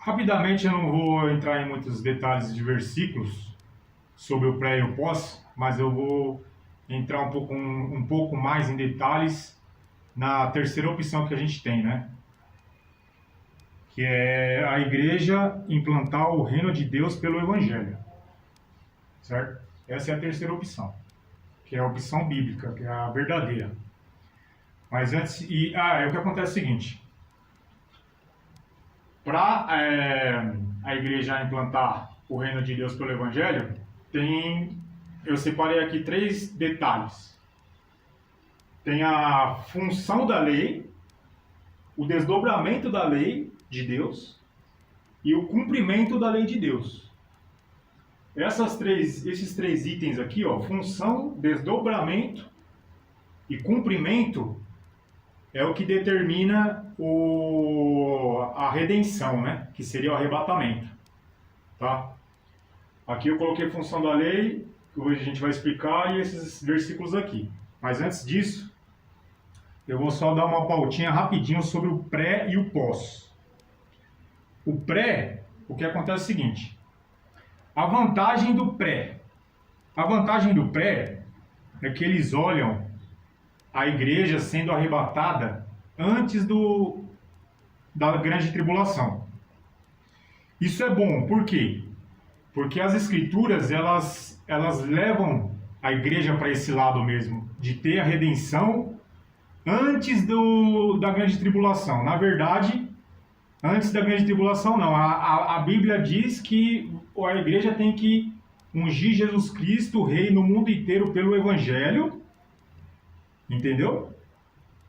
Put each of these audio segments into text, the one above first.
Rapidamente, eu não vou entrar em muitos detalhes de versículos sobre o pré e o pós, mas eu vou entrar um pouco mais em detalhes na terceira opção que a gente tem, né? Que é a igreja implantar o reino de Deus pelo Evangelho, certo? Essa é a terceira opção, que é a opção bíblica, que é a verdadeira. Mas antes, o que acontece é o seguinte: para a igreja implantar o reino de Deus pelo Evangelho, eu separei aqui 3 detalhes. Tem a função da lei, o desdobramento da lei de Deus e o cumprimento da lei de Deus. Esses três itens aqui, ó, função, desdobramento e cumprimento, é o que determina a redenção, né? Que seria o arrebatamento. Tá? Aqui eu coloquei a função da lei, que hoje a gente vai explicar, e esses versículos aqui. Mas antes disso, eu vou só dar uma pautinha rapidinho sobre o pré e o pós. O pré, o que acontece é o seguinte: a vantagem do pré. A vantagem do pré é que eles olham a igreja sendo arrebatada antes da grande tribulação. Isso é bom, por quê? Porque as escrituras, elas levam a igreja para esse lado mesmo, de ter a redenção antes da grande tribulação. Na verdade, antes da grande tribulação não. A Bíblia diz que a igreja tem que ungir Jesus Cristo, rei no mundo inteiro pelo Evangelho, entendeu?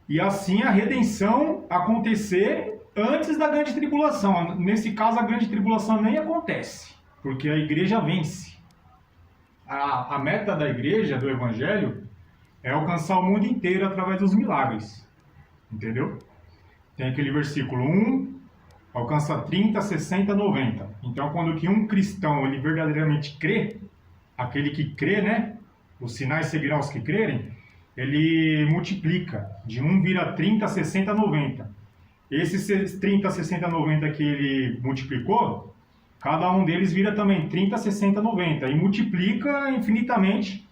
E assim a redenção acontecer antes da grande tribulação. Nesse caso, a grande tribulação nem acontece, porque a igreja vence. A meta da igreja, do Evangelho, é alcançar o mundo inteiro através dos milagres, entendeu? Tem aquele versículo 1, alcança 30, 60, 90. Então, quando que um cristão ele verdadeiramente crê, aquele que crê, né? Os sinais seguirão os que crerem, ele multiplica. De 1 vira 30, 60, 90. Esses 30, 60, 90 que ele multiplicou, cada um deles vira também 30, 60, 90. E multiplica infinitamente.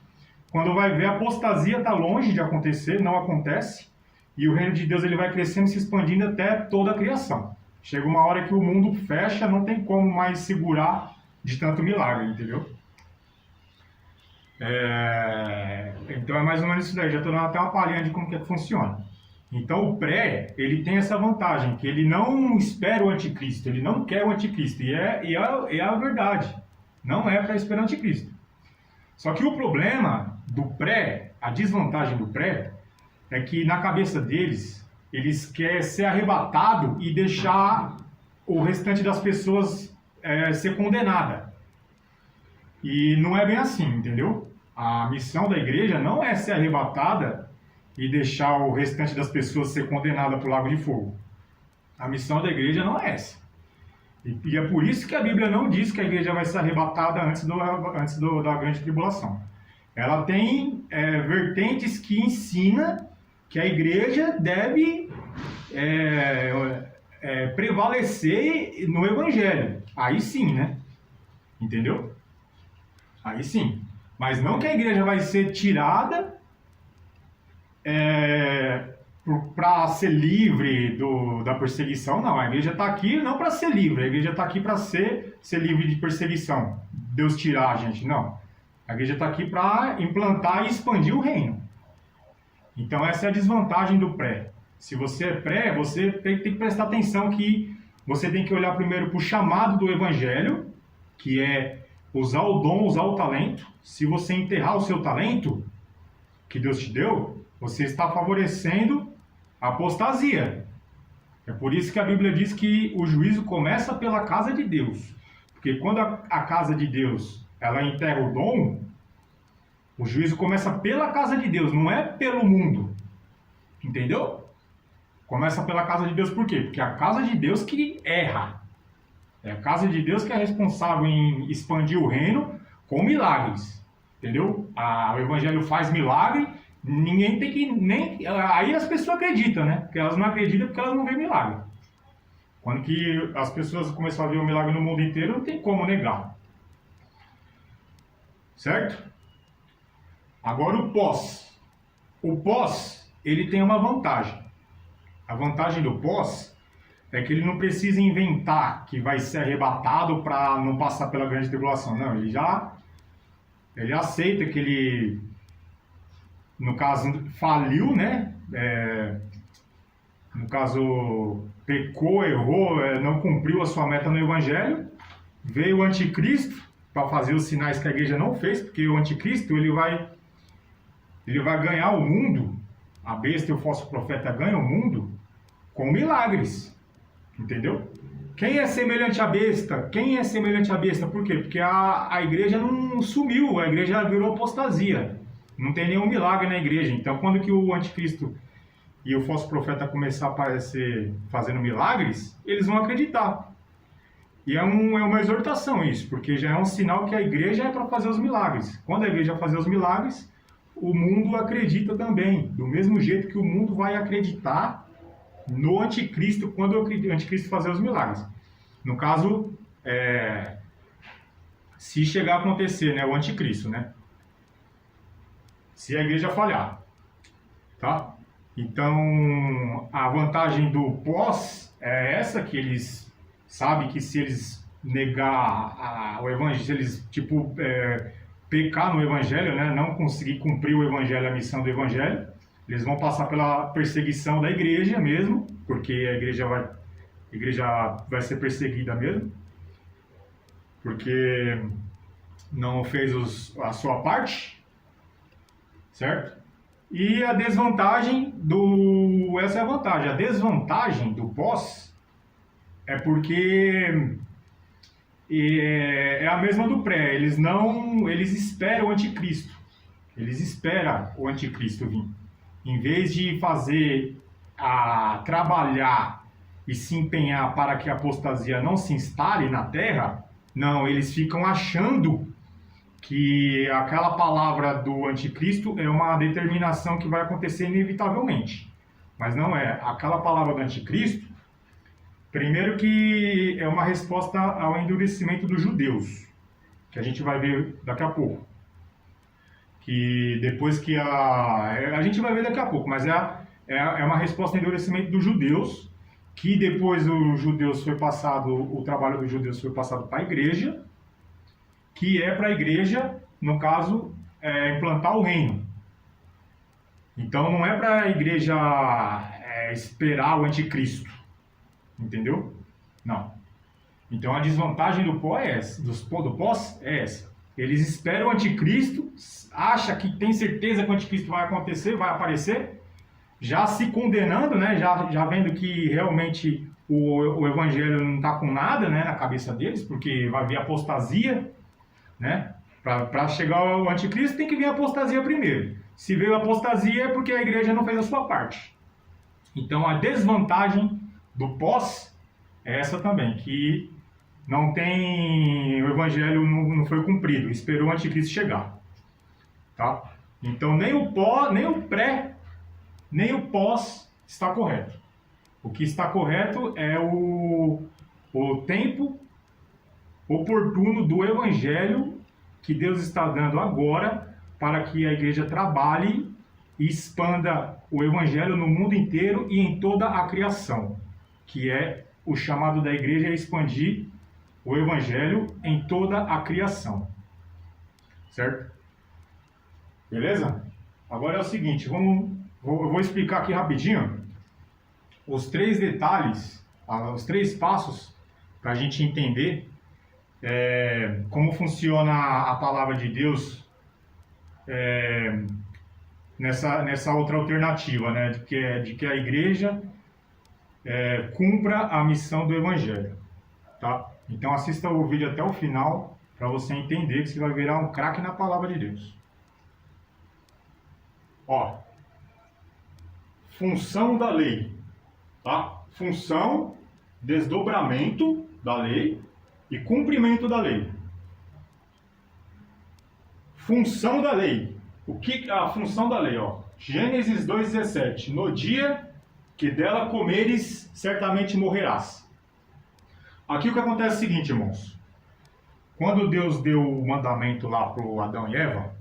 Quando vai ver, a apostasia está longe de acontecer, não acontece. E o reino de Deus ele vai crescendo e se expandindo até toda a criação. Chega uma hora que o mundo fecha, não tem como mais segurar de tanto milagre, entendeu? Então é mais ou menos isso daí. Já estou dando até uma palhinha de como que funciona. Então o pré, ele tem essa vantagem, que ele não espera o anticristo, ele não quer o anticristo. E é a verdade. Não é para esperar o anticristo. Só que o problema do pré, a desvantagem do pré, é que na cabeça deles, eles querem ser arrebatado e deixar o restante das pessoas ser condenada. E não é bem assim, entendeu? A missão da igreja não é ser arrebatada e deixar o restante das pessoas ser condenada para o lago de fogo. A missão da igreja não é essa. E é por isso que a Bíblia não diz que a igreja vai ser arrebatada antes da grande tribulação. Ela tem vertentes que ensina que a igreja deve prevalecer no Evangelho. Aí sim, né? Entendeu? Aí sim. Mas não que a igreja vai ser tirada para ser livre da perseguição, não. A igreja está aqui não para ser livre, a igreja está aqui para ser livre de perseguição. Deus tirar a gente, não. A igreja está aqui para implantar e expandir o reino. Então essa é a desvantagem do pré. Se você é pré, você tem que prestar atenção que você tem que olhar primeiro para o chamado do Evangelho, que é usar o dom, usar o talento. Se você enterrar o seu talento que Deus te deu, você está favorecendo a apostasia. É por isso que a Bíblia diz que o juízo começa pela casa de Deus. Porque quando a casa de Deus ela enterra o dom, o juízo começa pela casa de Deus, não é pelo mundo. Entendeu? Começa pela casa de Deus por quê? Porque é a casa de Deus que erra. É a casa de Deus que é responsável em expandir o reino com milagres. Entendeu? O Evangelho faz milagre, ninguém tem que nem... Aí as pessoas acreditam, né? Porque elas não acreditam porque elas não veem milagre. Quando que as pessoas começaram a ver o milagre no mundo inteiro, não tem como negar. Certo? Agora o pós. O pós, ele tem uma vantagem. A vantagem do pós é que ele não precisa inventar que vai ser arrebatado para não passar pela grande tribulação. Não, ele aceita que ele, no caso, faliu, né? No caso, pecou, errou, não cumpriu a sua meta no Evangelho. Veio o anticristo para fazer os sinais que a igreja não fez, porque o anticristo ele vai ganhar o mundo, a besta e o falso profeta ganham o mundo com milagres. Entendeu? Quem é semelhante à besta? Quem é semelhante à besta? Por quê? Porque a igreja não sumiu, a igreja virou apostasia. Não tem nenhum milagre na igreja. Então, quando que o anticristo e o falso profeta começar a aparecer fazendo milagres, eles vão acreditar. E é uma exortação isso, porque já é um sinal que a igreja é para fazer os milagres. Quando a igreja fazer os milagres, o mundo acredita também. Do mesmo jeito que o mundo vai acreditar no anticristo, quando o anticristo fazer os milagres. No caso, se chegar a acontecer, né, o anticristo, né? Se a igreja falhar, tá? Então, a vantagem do pós é essa, que eles sabem que se eles negar o evangelho, se eles, pecar no evangelho, né, não conseguir cumprir o evangelho, a missão do evangelho, eles vão passar pela perseguição da igreja mesmo, porque a igreja vai ser perseguida mesmo, porque não fez a sua parte, certo? E a desvantagem essa é a vantagem. A desvantagem do pós é porque é a mesma do pré. Eles esperam o anticristo. Eles esperam o anticristo vir. Em vez de trabalhar e se empenhar para que a apostasia não se instale na terra, não, eles ficam achando que aquela palavra do anticristo é uma determinação que vai acontecer inevitavelmente. Mas não é. Aquela palavra do anticristo, primeiro que é uma resposta ao endurecimento dos judeus, que a gente vai ver daqui a pouco. Que depois que a gente vai ver daqui a pouco, mas é uma resposta ao endurecimento dos judeus, que depois o trabalho dos judeus foi passado para a igreja, que é para a igreja, no caso, implantar o reino. Então não é para a igreja esperar o anticristo, entendeu? Não. Então a desvantagem do pós é essa. Eles esperam o anticristo, acham que tem certeza que o anticristo vai acontecer, vai aparecer, já se condenando, né? já vendo que realmente o evangelho não está com nada, né, na cabeça deles, porque vai vir apostasia, né? Para chegar ao anticristo tem que vir a apostasia primeiro. Se veio a apostasia é porque a igreja não fez a sua parte. Então a desvantagem do pós é essa também, que não tem, o evangelho não foi cumprido, esperou o anticristo chegar, tá? Então nem o pré, nem o pós está correto. O que está correto é o tempo oportuno do evangelho que Deus está dando agora para que a igreja trabalhe e expanda o evangelho no mundo inteiro e em toda a criação, que é o chamado da igreja é expandir o evangelho em toda a criação. Certo? Beleza? Agora é o seguinte, eu vou explicar aqui rapidinho os 3 detalhes, os 3 passos para a gente entender como funciona a palavra de Deus nessa outra alternativa, né? De que a igreja cumpra a missão do evangelho, tá? Então assista o vídeo até o final para você entender que você vai virar um craque na palavra de Deus. Ó, função da lei, tá? Função, desdobramento da lei e cumprimento da lei. Função da lei. O que a função da lei, ó? Gênesis 2:17. No dia que dela comeres, certamente morrerás. Aqui o que acontece é o seguinte, irmãos. Quando Deus deu o mandamento lá para o Adão e Eva,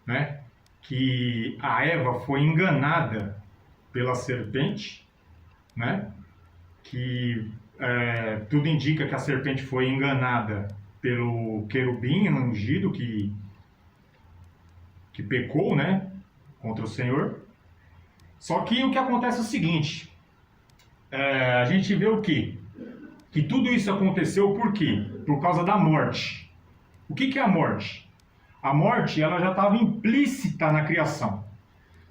né, que a Eva foi enganada pela serpente, né, que tudo indica que a serpente foi enganada pelo querubim ungido que pecou, né, contra o Senhor. Só que o que acontece é o seguinte, a gente vê o quê? Que tudo isso aconteceu por quê? Por causa da morte. O que é a morte? A morte, ela já estava implícita na criação.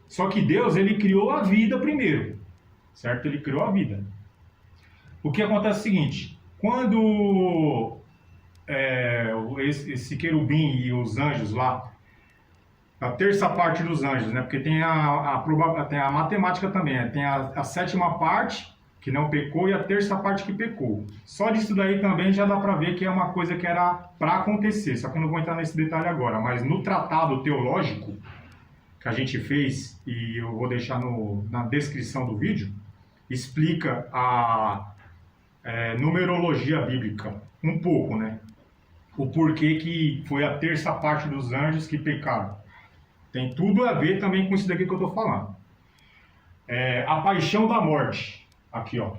Só que Deus, ele criou a vida primeiro, certo? Ele criou a vida. O que acontece é o seguinte, quando esse querubim e os anjos lá, a terça parte dos anjos, né? Porque tem tem a matemática também, né? Tem a sétima parte que não pecou e a terça parte que pecou. Só disso daí também já dá para ver que é uma coisa que era para acontecer, só que eu não vou entrar nesse detalhe agora, mas no tratado teológico que a gente fez, e eu vou deixar na descrição do vídeo, explica a numerologia bíblica, um pouco, né? O porquê que foi a terça parte dos anjos que pecaram. Tem tudo a ver também com isso daqui que eu estou falando. A paixão da morte. Aqui, ó.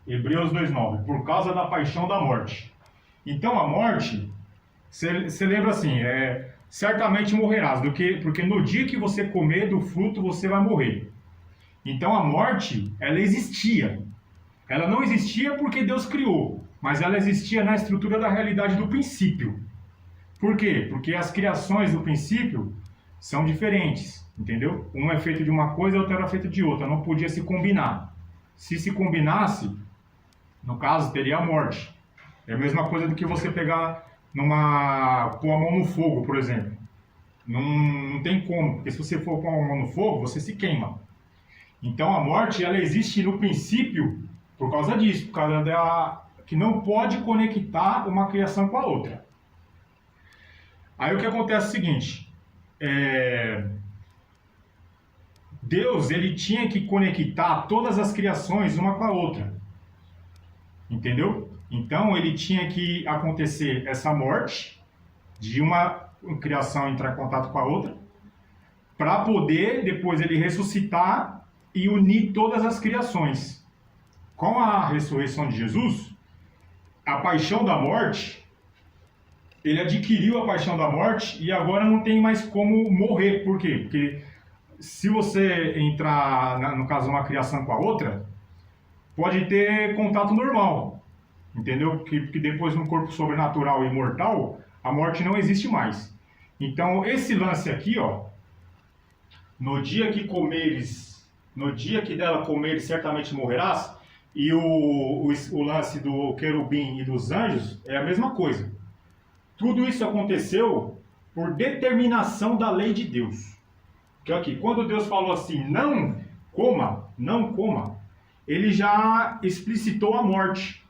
Hebreus 2:9. Por causa da paixão da morte. Então, a morte, você lembra assim, certamente morrerás, porque no dia que você comer do fruto, você vai morrer. Então, a morte, ela existia. Ela não existia porque Deus criou, mas ela existia na estrutura da realidade do princípio. Por quê? Porque as criações do princípio são diferentes, entendeu? Um é feito de uma coisa, outro era feito de outra, não podia se combinar. Se se combinasse, no caso, teria a morte. É a mesma coisa do que você pegar pôr a mão no fogo, por exemplo. Não tem como, porque se você for pôr a mão no fogo, você se queima. Então a morte, ela existe no princípio por causa disso, por causa que não pode conectar uma criação com a outra. Aí o que acontece é o seguinte, Deus, ele tinha que conectar todas as criações uma com a outra, entendeu? Então ele tinha que acontecer essa morte, de uma criação entrar em contato com a outra, para poder depois ele ressuscitar e unir todas as criações. Com a ressurreição de Jesus, a paixão da morte, ele adquiriu a paixão da morte e agora não tem mais como morrer. Por quê? Porque se você entrar, no caso, uma criação com a outra, pode ter contato normal, entendeu? Porque depois no corpo sobrenatural e mortal, a morte não existe mais. Então, esse lance aqui, ó, no dia que dela comeres, certamente morrerás, e o lance do querubim e dos anjos é a mesma coisa. Tudo isso aconteceu por determinação da lei de Deus. Que aqui, quando Deus falou assim, não coma, ele já explicitou a morte.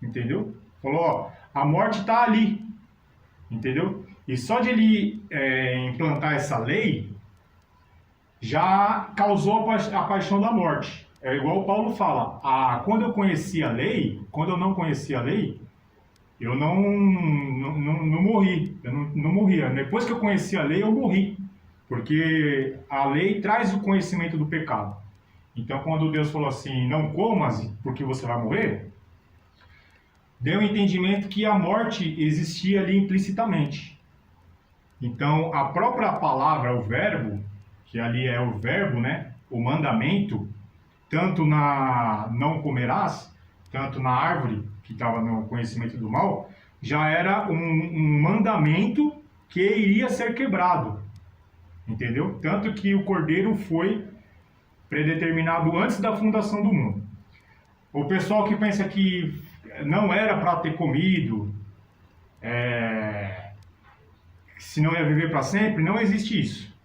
Entendeu? Falou, ó, a morte está ali. Entendeu? E só de ele implantar essa lei, já causou a paixão da morte. É igual o Paulo fala, quando eu não conhecia a lei, eu não morri, não morria. Depois que eu conheci a lei, eu morri, porque a lei traz o conhecimento do pecado. Então, quando Deus falou assim, não comas, porque você vai morrer, deu o entendimento que a morte existia ali implicitamente. Então, a própria palavra, o verbo, que ali é o verbo, né, o mandamento, tanto na não comerás, tanto na árvore, que estava no conhecimento do mal, já era um mandamento que iria ser quebrado, entendeu? Tanto que o cordeiro foi predeterminado antes da fundação do mundo. O pessoal que pensa que não era para ter comido, se não ia viver para sempre, não existe isso.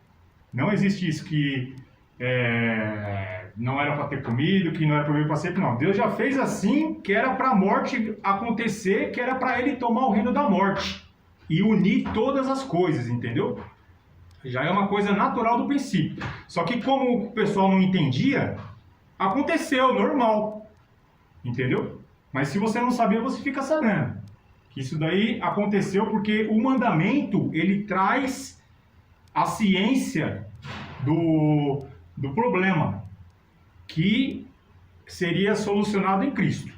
Não existe isso que não era para ter comido, que não era para viver para sempre, não. Deus já fez assim, que era para a morte acontecer, que era para ele tomar o reino da morte e unir todas as coisas, entendeu? Já é uma coisa natural do princípio. Só que como o pessoal não entendia, aconteceu, normal, entendeu? Mas se você não sabia, você fica sabendo. Que isso daí aconteceu porque o mandamento, ele traz a ciência do problema, que seria solucionado em Cristo.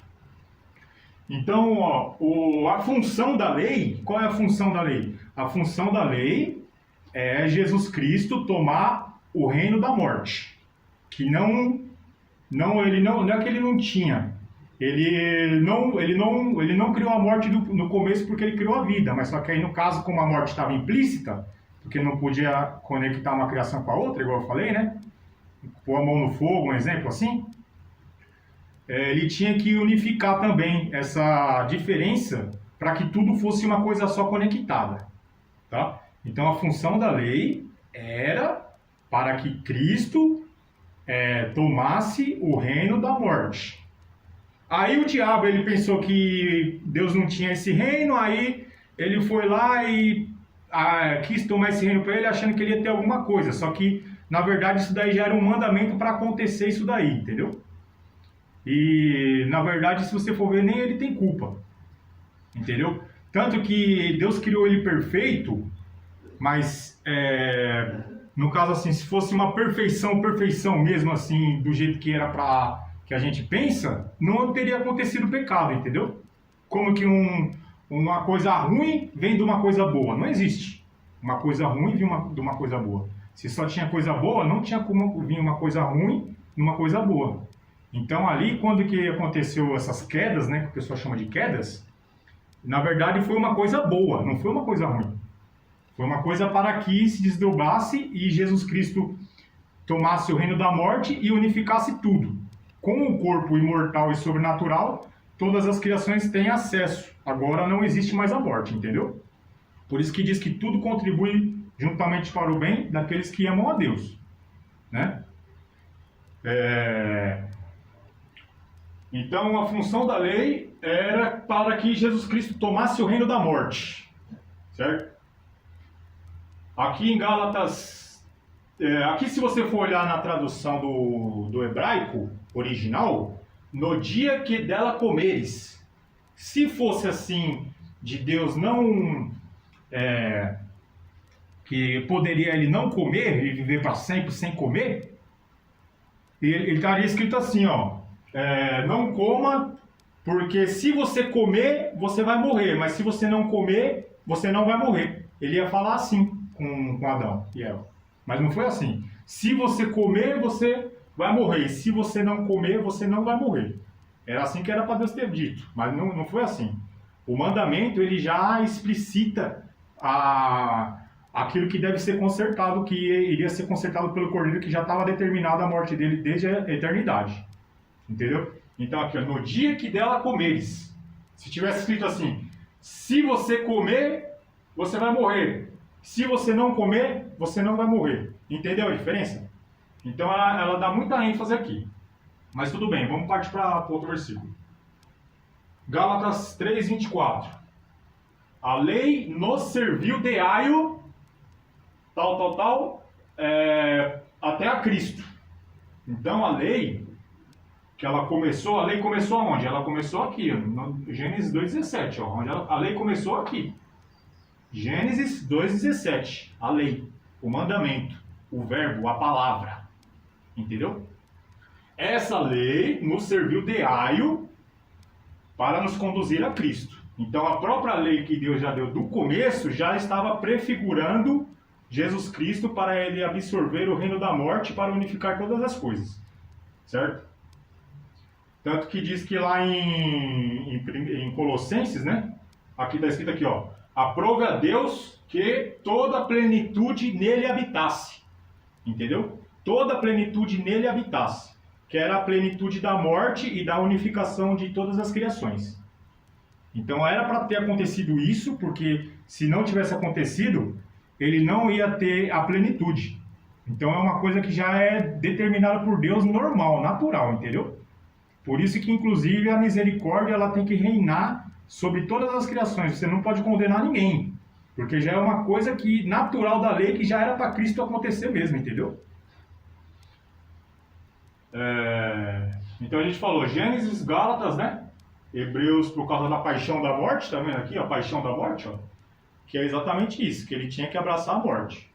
Então, a função da lei, qual é a função da lei? A função da lei é Jesus Cristo tomar o reino da morte, que não é que ele não tinha, ele não criou a morte no começo porque ele criou a vida, mas só que aí no caso, como a morte estava implícita, porque não podia conectar uma criação com a outra, igual eu falei, né? Pôr a mão no fogo, um exemplo assim, ele tinha que unificar também essa diferença para que tudo fosse uma coisa só conectada, tá? Então a função da lei era para que Cristo tomasse o reino da morte. Aí o diabo ele pensou que Deus não tinha esse reino, aí ele foi lá e quis tomar esse reino para ele, achando que ele ia ter alguma coisa. Só que, na verdade, isso daí já era um mandamento para acontecer isso daí, entendeu? E, na verdade, se você for ver, nem ele tem culpa, entendeu? Tanto que Deus criou ele perfeito, mas, no caso assim, se fosse uma perfeição mesmo assim, do jeito que era para que a gente pensa, não teria acontecido o pecado, entendeu? Como que uma coisa ruim vem de uma coisa boa. Não existe uma coisa ruim de uma coisa boa. Se só tinha coisa boa, não tinha como vir uma coisa ruim de uma coisa boa. Então ali, quando que aconteceu essas quedas, né, que o pessoal chama de quedas, na verdade foi uma coisa boa, não foi uma coisa ruim. Foi uma coisa para que se desdobrasse e Jesus Cristo tomasse o reino da morte e unificasse tudo. Com o corpo imortal e sobrenatural, todas as criações têm acesso. Agora não existe mais a morte, entendeu? Por isso que diz que tudo contribui juntamente para o bem daqueles que amam a Deus, né? Então a função da lei era para que Jesus Cristo tomasse o reino da morte, certo? Aqui em Gálatas, aqui se você for olhar na tradução do hebraico original, no dia que dela comeres, se fosse assim, de Deus não, que poderia ele não comer e viver para sempre sem comer, ele estaria escrito assim, ó, não coma, porque se você comer, você vai morrer, mas se você não comer, você não vai morrer. Ele ia falar assim com Adão e Eva, mas não foi assim. Se você comer, você vai morrer, se você não comer, você não vai morrer. Era assim que era para Deus ter dito, mas não foi assim. O mandamento, ele já explicita aquilo que deve ser consertado, que iria ser consertado pelo Cordeiro, que já estava determinada a morte dele desde a eternidade. Entendeu? Então aqui, ó, no dia que dela comeres, se tivesse escrito assim, se você comer, você vai morrer. Se você não comer, você não vai morrer. Entendeu a diferença? Então ela dá muita ênfase aqui. Mas tudo bem, vamos partir para outro versículo. Gálatas 3:24. A lei nos serviu de aio, até a Cristo. Então a lei começou aonde? Ela começou aqui, no Gênesis 2:17, onde a lei começou aqui. Gênesis 2:17, a lei, o mandamento, o verbo, a palavra. Entendeu? Essa lei nos serviu de aio para nos conduzir a Cristo. Então a própria lei que Deus já deu do começo já estava prefigurando Jesus Cristo para ele absorver o reino da morte para unificar todas as coisas. Certo? Tanto que diz que lá em Colossenses, né? Aqui está escrito aqui, ó. Aprove a Deus que toda a plenitude nele habitasse. Entendeu? Toda a plenitude nele habitasse. Que era a plenitude da morte e da unificação de todas as criações. Então era para ter acontecido isso, porque se não tivesse acontecido, ele não ia ter a plenitude. Então é uma coisa que já é determinada por Deus normal, natural, entendeu? Por isso que, inclusive, a misericórdia ela tem que reinar sobre todas as criações. Você não pode condenar ninguém, porque já é uma coisa que natural da lei, que já era para Cristo acontecer mesmo, entendeu? Então a gente falou Gênesis, Gálatas, né? Hebreus, por causa da paixão da morte, tá vendo aqui, a paixão da morte, ó, que é exatamente isso, que ele tinha que abraçar a morte.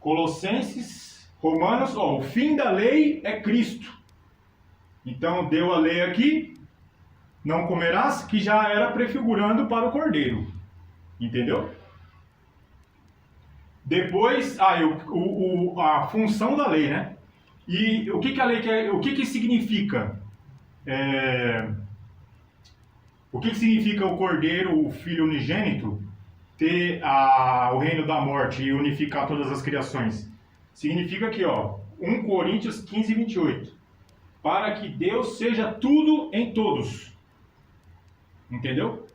Colossenses, Romanos, ó, o fim da lei é Cristo. Então deu a lei aqui, não comerás, que já era prefigurando para o Cordeiro. Entendeu? Depois, a função da lei, né? E o que, que a lei quer, o que, que significa? O que, que significa o Cordeiro, o Filho unigênito, ter o reino da morte e unificar todas as criações? Significa aqui, ó, 1 Coríntios 15, 28. Para que Deus seja tudo em todos. Entendeu?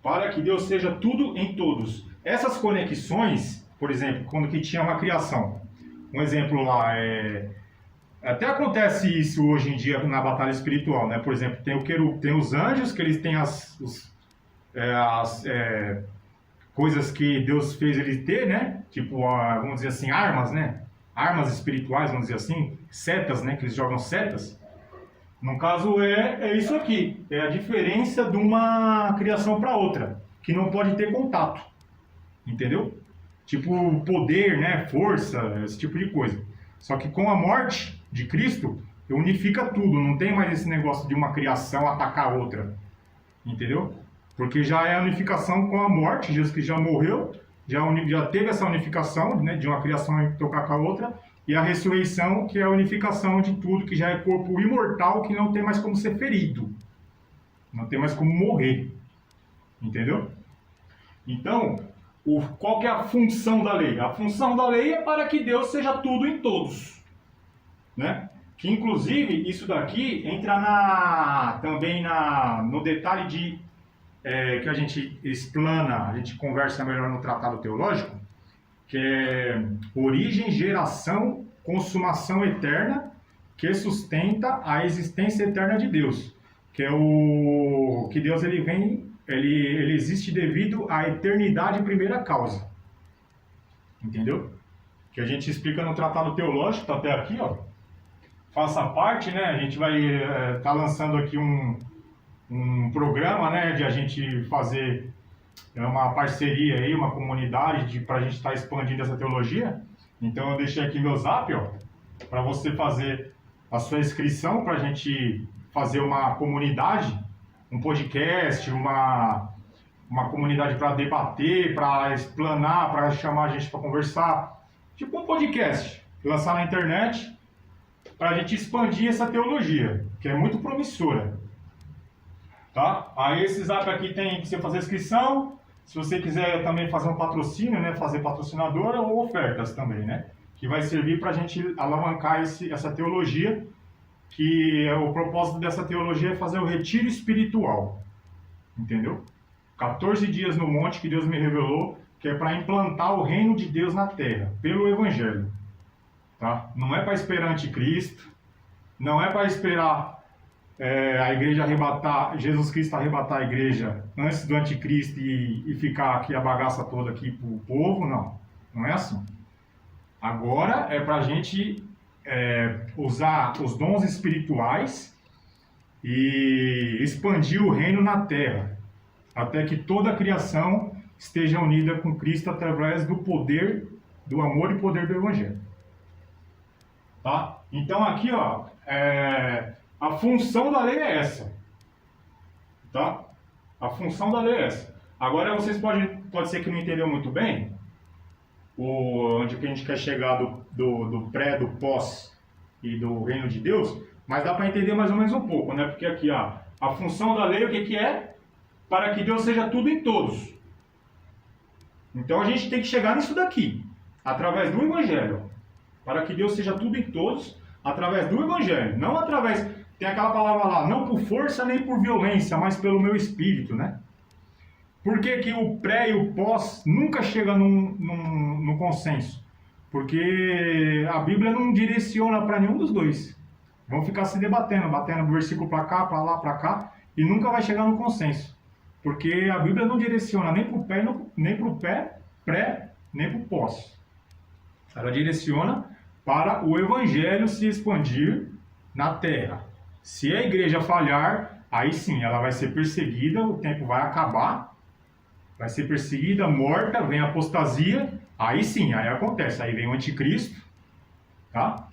Para que Deus seja tudo em todos. Essas conexões, por exemplo, quando que tinha uma criação. Um exemplo lá até acontece isso hoje em dia na batalha espiritual, né? Por exemplo, tem os anjos, que eles têm as coisas que Deus fez eles ter, né? Tipo, vamos dizer assim, armas, né? Armas espirituais, vamos dizer assim, setas, né? Que eles jogam setas. No caso é isso aqui, é a diferença de uma criação para outra, que não pode ter contato, entendeu? Tipo poder, né? Força, esse tipo de coisa. Só que com a morte de Cristo, unifica tudo, não tem mais esse negócio de uma criação atacar a outra, entendeu? Porque já é a unificação com a morte, Jesus que já morreu, já teve essa unificação, né, de uma criação tocar com a outra, e a ressurreição, que é a unificação de tudo, que já é corpo imortal, que não tem mais como ser ferido, não tem mais como morrer, entendeu? Então, qual que é a função da lei? A função da lei é para que Deus seja tudo em todos, né? Que inclusive isso daqui entra também no detalhe de que a gente explana, a gente conversa melhor no tratado teológico, que é origem, geração, consumação eterna, que sustenta a existência eterna de Deus, que é o que Deus ele existe devido à eternidade primeira causa, entendeu? Que a gente explica no tratado teológico, tá até aqui, ó. Faça parte, né? A gente vai tá lançando aqui um programa, né, de a gente fazer uma parceria aí, uma comunidade para a gente estar expandindo essa teologia. Então eu deixei aqui meu zap, ó, para você fazer a sua inscrição, para a gente fazer uma comunidade, um podcast, uma comunidade para debater, para explanar, para chamar a gente para conversar, tipo um podcast, lançar na internet, para a gente expandir essa teologia, que é muito promissora. Tá? Aí esse zap aqui tem que você fazer inscrição, se você quiser também fazer um patrocínio, né, fazer patrocinadora ou ofertas também, né, que vai servir para a gente alavancar essa teologia, que o propósito dessa teologia é fazer o retiro espiritual, entendeu? 14 dias no monte que Deus me revelou, que é para implantar o reino de Deus na terra, pelo Evangelho, tá? Não é para esperar anticristo, não é para esperar a igreja arrebatar, Jesus Cristo arrebatar a igreja antes do anticristo e ficar aqui a bagaça toda aqui pro povo, não é assim. Agora é para a gente usar os dons espirituais e expandir o reino na terra, até que toda a criação esteja unida com Cristo através do poder, do amor e poder do Evangelho. Tá? Então aqui, ó, a função da lei é essa, tá? A função da lei é essa. Agora vocês pode ser que não entenderam muito bem onde que a gente quer chegar do pré, do pós e do reino de Deus, mas dá para entender mais ou menos um pouco, né? Porque aqui, ó, a função da lei, o que é? Para que Deus seja tudo em todos. Então a gente tem que chegar nisso daqui, através do Evangelho. Para que Deus seja tudo em todos, através do Evangelho, não através... Tem aquela palavra lá, não por força nem por violência, mas pelo meu espírito, né? Por que que o pré e o pós nunca chegam no consenso? Porque a Bíblia não direciona para nenhum dos dois. Vão ficar se debatendo, batendo do versículo para cá, para lá, para cá, e nunca vai chegar no consenso. Porque a Bíblia não direciona nem para o pré, nem para o pós. Ela direciona para o Evangelho se expandir na terra. Se a igreja falhar, aí sim ela vai ser perseguida, o tempo vai acabar, vai ser perseguida, morta, vem a apostasia, aí sim, aí acontece, aí vem o anticristo, tá?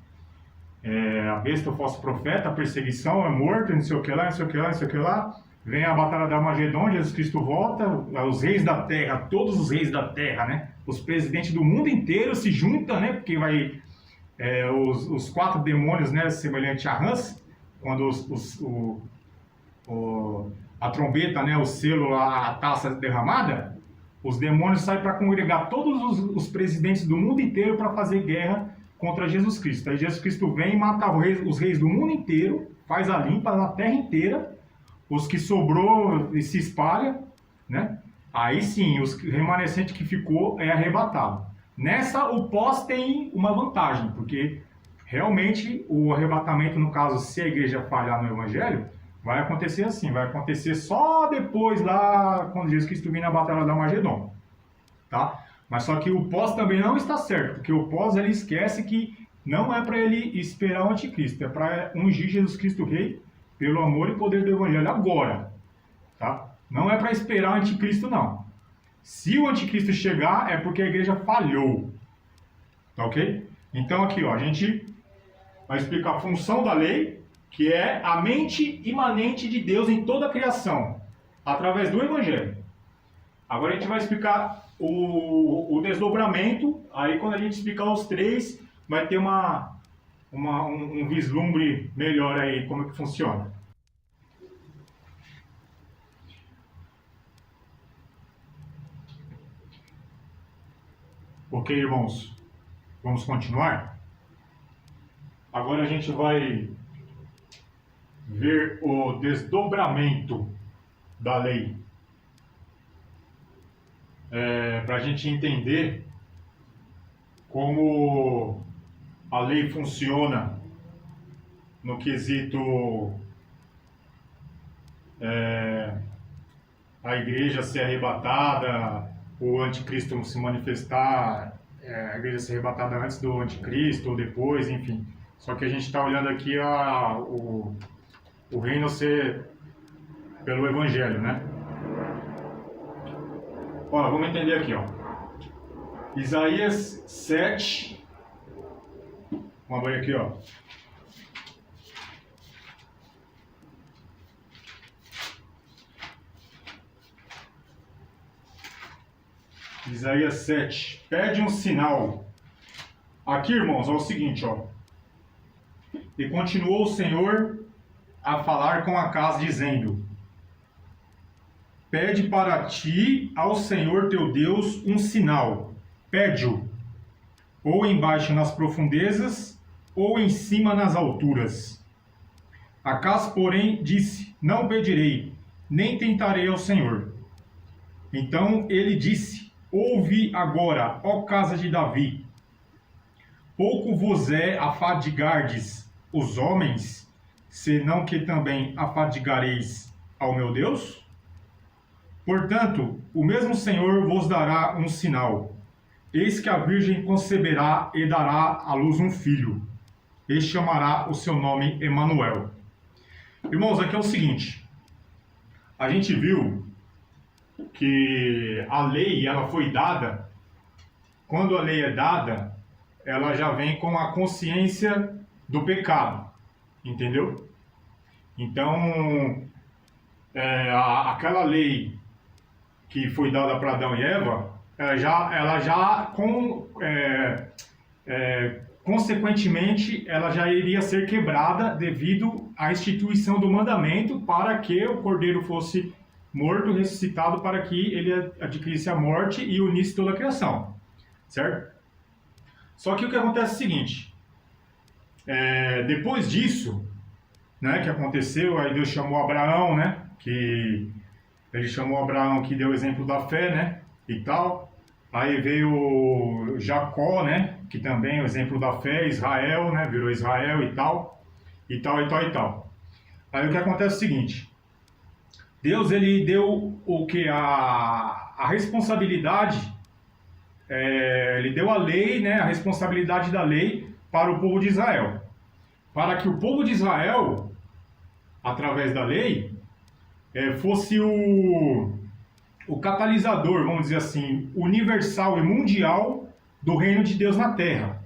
A besta, o falso profeta, a perseguição, é morto, não sei o que lá, não sei o que lá, não sei o que lá. Vem a batalha de Armagedon, Jesus Cristo volta, os reis da terra, todos os reis da terra, né? Os presidentes do mundo inteiro se juntam, né? Porque vai os 4 demônios, né? Semelhante a rãs, quando a trombeta, né? O selo, a taça derramada, os demônios saem para congregar todos os presidentes do mundo inteiro para fazer guerra contra Jesus Cristo. Aí Jesus Cristo vem e mata os reis do mundo inteiro, faz a limpa na terra inteira, os que sobrou e se espalha, né? Aí sim, os remanescentes que ficou é arrebatado. Nessa, o pós tem uma vantagem, porque realmente o arrebatamento, no caso, se a igreja falhar no evangelho, vai acontecer assim, vai acontecer só depois lá, quando Jesus Cristo vir na batalha da Armagedon, tá? Mas só que o pós também não está certo, porque o pós ele esquece que não é para ele esperar o anticristo, é para ungir Jesus Cristo Rei pelo amor e poder do evangelho agora, tá? Não é para esperar o anticristo, não. Se o anticristo chegar, é porque a igreja falhou, tá ok? Então aqui, ó, a gente vai explicar a função da lei, que é a mente imanente de Deus em toda a criação, através do evangelho. Agora a gente vai explicar o desdobramento, aí quando a gente explicar os 3, vai ter um vislumbre melhor aí, como é que funciona. Ok, irmãos? Vamos continuar? Agora a gente vai ver o desdobramento da lei. Para a gente entender como a lei funciona no quesito a igreja ser arrebatada, o anticristo se manifestar, a igreja ser arrebatada antes do anticristo ou depois, enfim. Só que a gente está olhando aqui o reino ser pelo evangelho, né? Ó, vamos entender aqui, ó. Isaías 7. Vamos abrir aqui, ó. Isaías 7. Pede um sinal. Aqui, irmãos, é o seguinte, ó. E continuou o Senhor a falar com Acaz, dizendo: Pede para ti ao Senhor teu Deus um sinal. Pede-o, ou embaixo nas profundezas, ou em cima nas alturas. Acaz, porém, disse: Não pedirei, nem tentarei ao Senhor. Então ele disse: Ouve agora, ó casa de Davi. Pouco vos é afadigardes os homens, senão que também afadigareis ao meu Deus? Portanto, o mesmo Senhor vos dará um sinal. Eis que a virgem conceberá e dará à luz um filho, e chamará o seu nome Emanuel. Irmãos, aqui é o seguinte, a gente viu que a lei ela foi dada, quando a lei é dada, ela já vem com a consciência do pecado, entendeu? Então, aquela lei que foi dada para Adão e Eva, consequentemente, ela já iria ser quebrada devido à instituição do mandamento para que o cordeiro fosse morto, ressuscitado, para que ele adquirisse a morte e unisse toda a criação, certo? Só que o que acontece é o seguinte, depois disso, né, que aconteceu, aí Deus chamou Abraão, né, que ele chamou Abraão, que deu o exemplo da fé, né, e tal. Aí veio Jacó, né, que também é o exemplo da fé, Israel, né, virou Israel e tal, e tal, e tal, e tal. Aí o que acontece é o seguinte, Deus, ele deu o que? A responsabilidade, ele deu a lei, né, a responsabilidade da lei para o povo de Israel. Para que o povo de Israel, através da lei, fosse o catalisador, vamos dizer assim, universal e mundial do reino de Deus na Terra.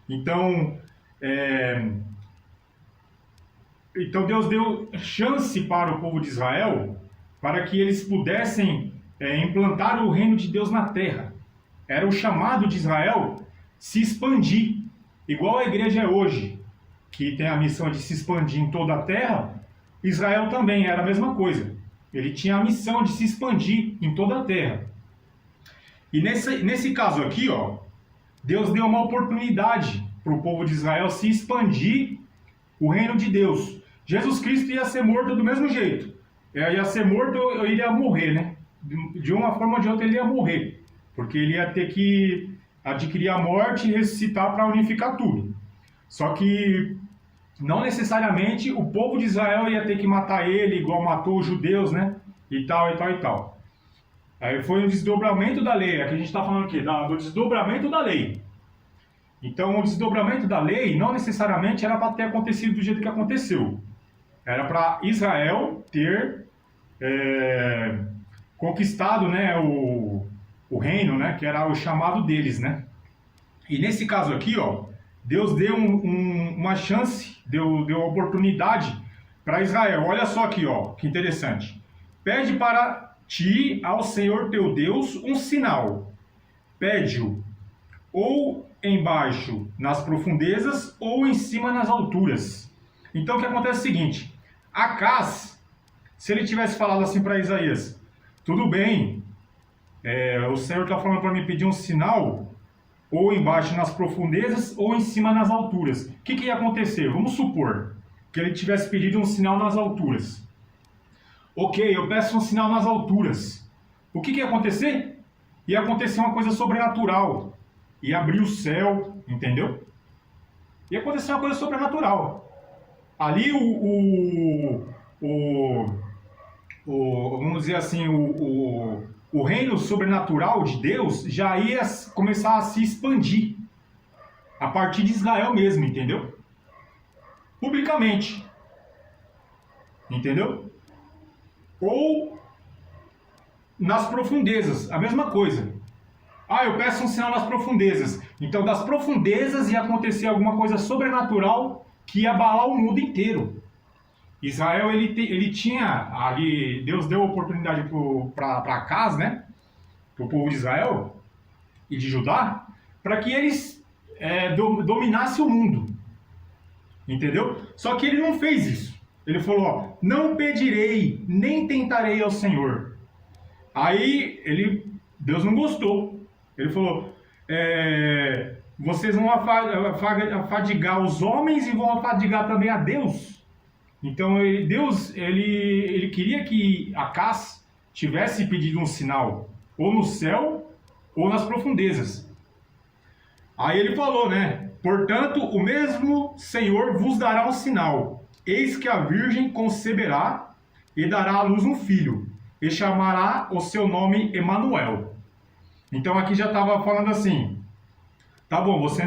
Então, Deus deu chance para o povo de Israel para que eles pudessem implantar o reino de Deus na Terra. Era o chamado de Israel se expandir, igual a igreja é hoje, que tem a missão de se expandir em toda a Terra. Israel também era a mesma coisa. Ele tinha a missão de se expandir em toda a Terra. E nesse caso aqui, ó, Deus deu uma oportunidade para o povo de Israel se expandir o reino de Deus. Jesus Cristo ia ser morto do mesmo jeito. Ia ser morto, ele iria morrer, né? De uma forma ou de outra ele ia morrer. Porque ele ia ter que adquirir a morte e ressuscitar para unificar tudo. Só que não necessariamente o povo de Israel ia ter que matar ele, igual matou os judeus, né? E tal, e tal, e tal. Aí foi um desdobramento da lei. Aqui a gente está falando o quê? Do desdobramento da lei. Então, o desdobramento da lei não necessariamente era para ter acontecido do jeito que aconteceu. Era para Israel ter conquistado, né, o reino, né, que era o chamado deles, né? E nesse caso aqui, ó, Deus deu uma chance, deu oportunidade para Israel. Olha só aqui, ó, que interessante. Pede para ti, ao Senhor teu Deus, um sinal. Pede-o ou embaixo nas profundezas ou em cima nas alturas. Então o que acontece é o seguinte: Acaz, se ele tivesse falado assim para Isaías, tudo bem, o Senhor está falando para mim pedir um sinal, ou embaixo nas profundezas ou em cima nas alturas. O que ia acontecer? Vamos supor que ele tivesse pedido um sinal nas alturas. Ok, eu peço um sinal nas alturas. O que ia acontecer? Ia acontecer uma coisa sobrenatural. Ia abrir o céu, entendeu? Ia acontecer uma coisa sobrenatural. Ali vamos dizer assim, o reino sobrenatural de Deus já ia começar a se expandir. A partir de Israel mesmo, entendeu? Publicamente. Entendeu? Ou nas profundezas, a mesma coisa. Eu peço um sinal nas profundezas. Então, das profundezas ia acontecer alguma coisa sobrenatural que ia abalar o mundo inteiro. Israel, ele tinha ali, Deus deu oportunidade para Acaz, né? Para o povo de Israel e de Judá, para que eles dominassem o mundo. Entendeu? Só que ele não fez isso. Ele falou, ó, não pedirei, nem tentarei ao Senhor. Aí, Deus não gostou. Ele falou, vocês vão afadigar os homens e vão afadigar também a Deus. Então, Deus queria que Acaz tivesse pedido um sinal, ou no céu, ou nas profundezas. Aí ele falou, né? Portanto, o mesmo Senhor vos dará um sinal. Eis que a virgem conceberá e dará à luz um filho, e chamará o seu nome Emanuel. Então aqui já estava falando assim, tá bom, você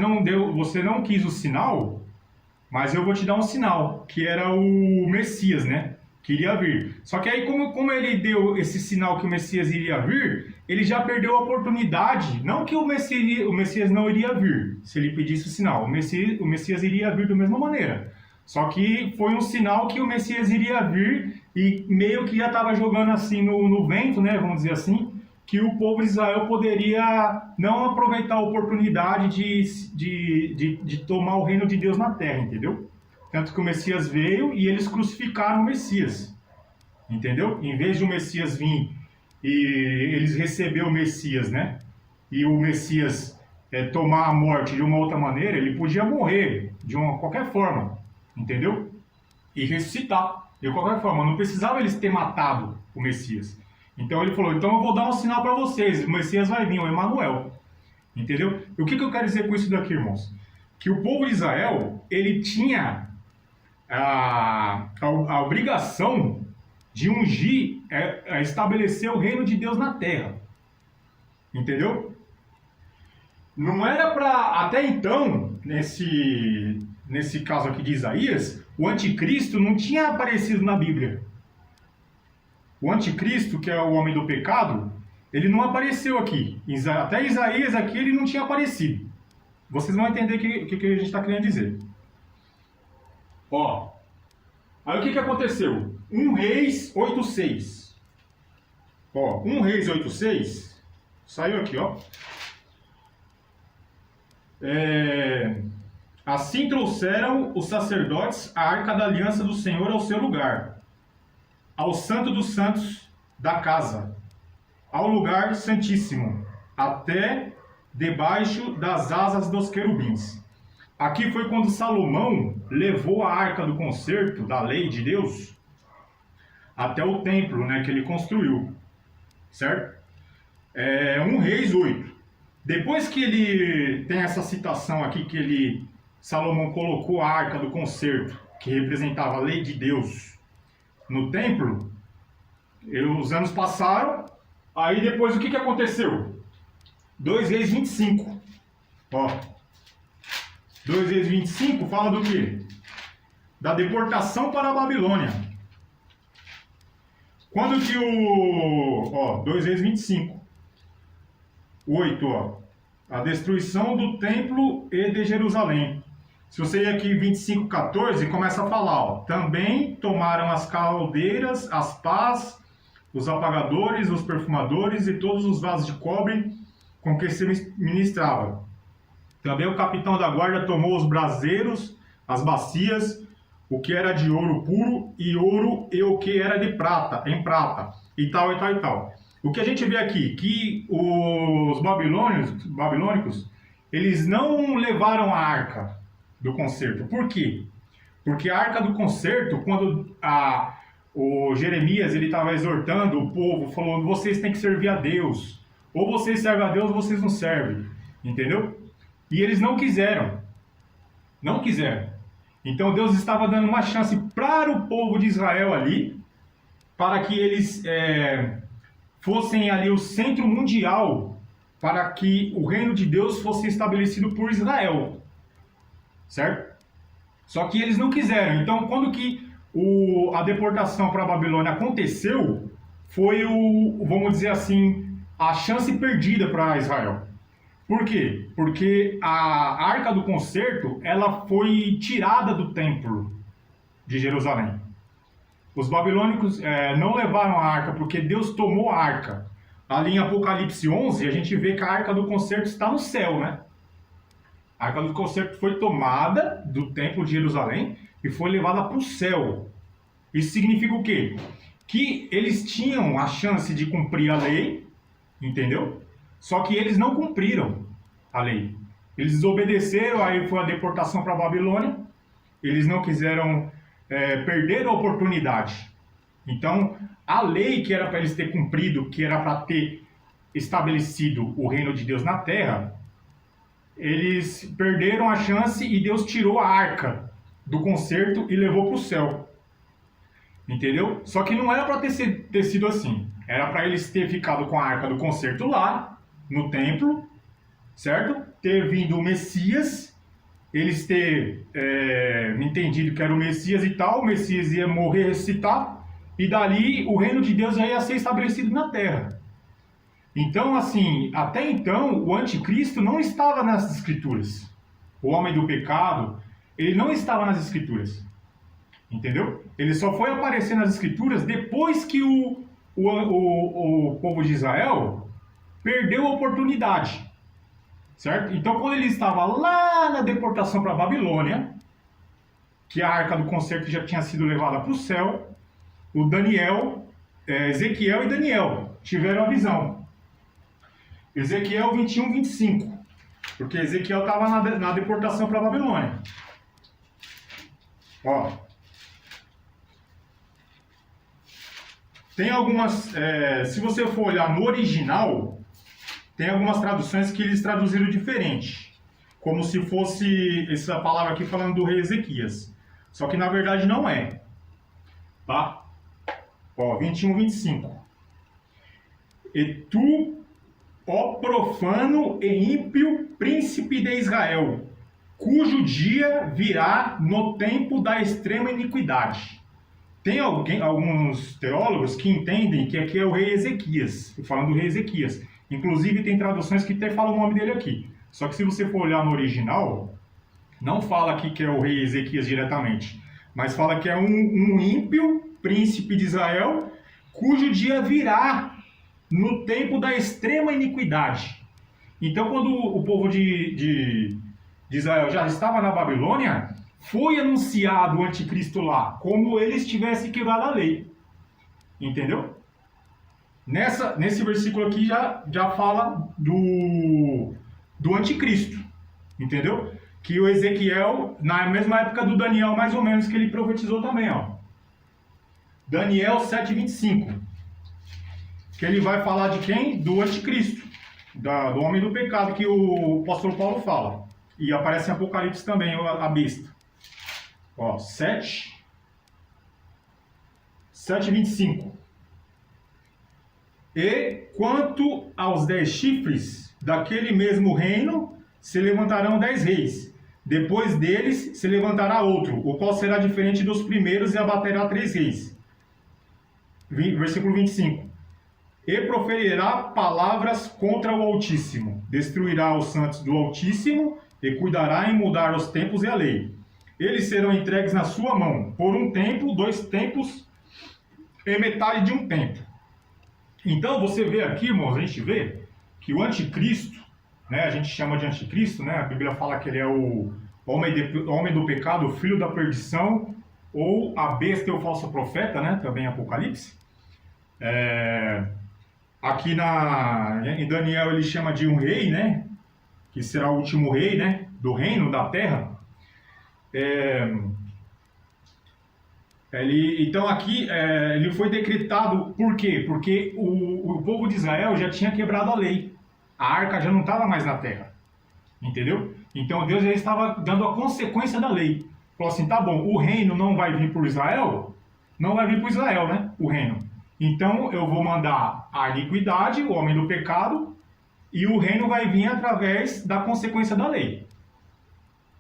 não quis o sinal, mas eu vou te dar um sinal, que era o Messias, né? Que iria vir. Só que aí, como ele deu esse sinal que o Messias iria vir, ele já perdeu a oportunidade. Não que o Messias não iria vir, se ele pedisse o sinal. O Messias iria vir da mesma maneira. Só que foi um sinal que o Messias iria vir e meio que já estava jogando assim no vento, né? Vamos dizer assim, que o povo de Israel poderia não aproveitar a oportunidade de tomar o reino de Deus na terra, entendeu? Tanto que o Messias veio e eles crucificaram o Messias, entendeu? Em vez de o Messias vir e eles receber o Messias, né? E o Messias tomar a morte de uma outra maneira, ele podia morrer de qualquer forma, entendeu? E ressuscitar de qualquer forma. Não precisava eles ter matado o Messias. Então ele falou, então eu vou dar um sinal para vocês, o Messias vai vir, o Emanuel. Entendeu? E o que eu quero dizer com isso daqui, irmãos? Que o povo de Israel, ele tinha a obrigação de ungir, estabelecer o reino de Deus na terra. Entendeu? Não era para, até então, nesse caso aqui de Isaías, o anticristo não tinha aparecido na Bíblia. O anticristo, que é o homem do pecado, ele não apareceu aqui. Até Isaías aqui ele não tinha aparecido. Vocês vão entender o que a gente está querendo dizer. Ó, aí o que aconteceu? 1 Reis 8:6. Ó, 1 Reis 8:6 saiu aqui, ó. Assim trouxeram os sacerdotes a arca da aliança do Senhor ao seu lugar, ao santo dos santos da casa, ao lugar santíssimo, até debaixo das asas dos querubins. Aqui foi quando Salomão levou a arca do concerto da lei de Deus até o templo, né, que ele construiu, certo? 1 Reis 8. Depois que ele tem essa citação aqui que Salomão colocou a arca do concerto, que representava a lei de Deus, no templo, os anos passaram, aí depois o que aconteceu? 2 Reis 25. Ó, 2 Reis 25 fala do quê? Da deportação para a Babilônia. Quando que 2 Reis 25. 8, ó. A destruição do templo e de Jerusalém. Se você ir aqui 25:14, começa a falar, ó. Também tomaram as caldeiras, as pás, os apagadores, os perfumadores e todos os vasos de cobre com que se ministrava. Também o capitão da guarda tomou os braseiros, as bacias, o que era de ouro puro e ouro e o que era de prata, em prata, e tal, e tal, e tal. O que a gente vê aqui, que os babilônicos, eles não levaram a arca do concerto. Por quê? Porque a arca do concerto, quando o Jeremias estava exortando o povo, falando, vocês têm que servir a Deus. Ou vocês servem a Deus ou vocês não servem. Entendeu? E eles não quiseram. Não quiseram. Então Deus estava dando uma chance para o povo de Israel ali, para que eles fossem ali o centro mundial, para que o reino de Deus fosse estabelecido por Israel. Certo? Só que eles não quiseram. Então, quando que a deportação para a Babilônia aconteceu, foi vamos dizer assim, a chance perdida para Israel. Por quê? Porque a Arca do Concerto, ela foi tirada do templo de Jerusalém. Os babilônicos não levaram a arca porque Deus tomou a arca. Ali em Apocalipse 11, a gente vê que a Arca do Concerto está no céu, né? A Arca do Concerto foi tomada do templo de Jerusalém e foi levada para o céu. Isso significa o quê? Que eles tinham a chance de cumprir a lei, entendeu? Só que eles não cumpriram a lei. Eles desobedeceram, aí foi a deportação para a Babilônia. Eles não quiseram perder a oportunidade. Então, a lei que era para eles ter cumprido, que era para ter estabelecido o reino de Deus na terra, eles perderam a chance e Deus tirou a arca do concerto e levou para o céu. Entendeu? Só que não era para ter sido assim. Era para eles ter ficado com a arca do concerto lá, no templo, certo? Ter vindo o Messias, eles ter entendido que era o Messias e tal, o Messias ia morrer, ressuscitar, e dali o reino de Deus já ia ser estabelecido na terra. Então, assim, até então, o anticristo não estava nas escrituras. O homem do pecado, ele não estava nas escrituras. Entendeu? Ele só foi aparecer nas escrituras depois que o povo de Israel perdeu a oportunidade. Certo? Então, quando ele estava lá na deportação para a Babilônia, que a Arca do Concerto já tinha sido levada para o céu, o Ezequiel e Daniel tiveram a visão. Ezequiel 21:25, porque Ezequiel estava na deportação para a Babilônia. Ó, tem algumas, se você for olhar no original, tem algumas traduções que eles traduziram diferente, como se fosse essa palavra aqui falando do rei Ezequias. Só que na verdade não é. Tá? Ó, 21:25. E tu, ó profano e ímpio príncipe de Israel, cujo dia virá no tempo da extrema iniquidade. Tem alguns teólogos que entendem que aqui é o rei Ezequias, falando do rei Ezequias. Inclusive tem traduções que até falam o nome dele aqui. Só que se você for olhar no original, não fala aqui que é o rei Ezequias diretamente, mas fala que é um ímpio príncipe de Israel, cujo dia virá no tempo da extrema iniquidade. Então, quando o povo de Israel já estava na Babilônia, foi anunciado o anticristo lá, como eles tivessem quebrado a lei. Entendeu? Nesse versículo aqui já fala do anticristo. Entendeu? Que o Ezequiel, na mesma época do Daniel, mais ou menos, que ele profetizou também, ó. Daniel 7:25. Que ele vai falar de quem? Do anticristo, do homem do pecado, que o apóstolo Paulo fala. E aparece em Apocalipse também, a besta. Ó, 7:25. E quanto aos 10 chifres, daquele mesmo reino se levantarão 10 reis. Depois deles se levantará outro, o qual será diferente dos primeiros e abaterá 3 reis. Versículo 25. E proferirá palavras contra o Altíssimo, destruirá os santos do Altíssimo e cuidará em mudar os tempos e a lei. Eles serão entregues na sua mão, por um tempo, 2 tempos e metade de um tempo. Então você vê aqui, irmãos, a gente vê que o anticristo, né, a gente chama de anticristo, né, a Bíblia fala que ele é o homem do pecado, o filho da perdição, ou a besta e o falso profeta, né, também em Apocalipse. Aqui em Daniel ele chama de um rei, né, que será o último rei, né, do reino da terra. Então aqui ele foi decretado, por quê? Porque o povo de Israel já tinha quebrado a lei. A arca já não estava mais na terra. Entendeu? Então Deus já estava dando a consequência da lei. Falou assim, tá bom, o reino não vai vir por Israel? Não vai vir por Israel, né? O reino. Então eu vou mandar a iniquidade, o homem do pecado, e o reino vai vir através da consequência da lei.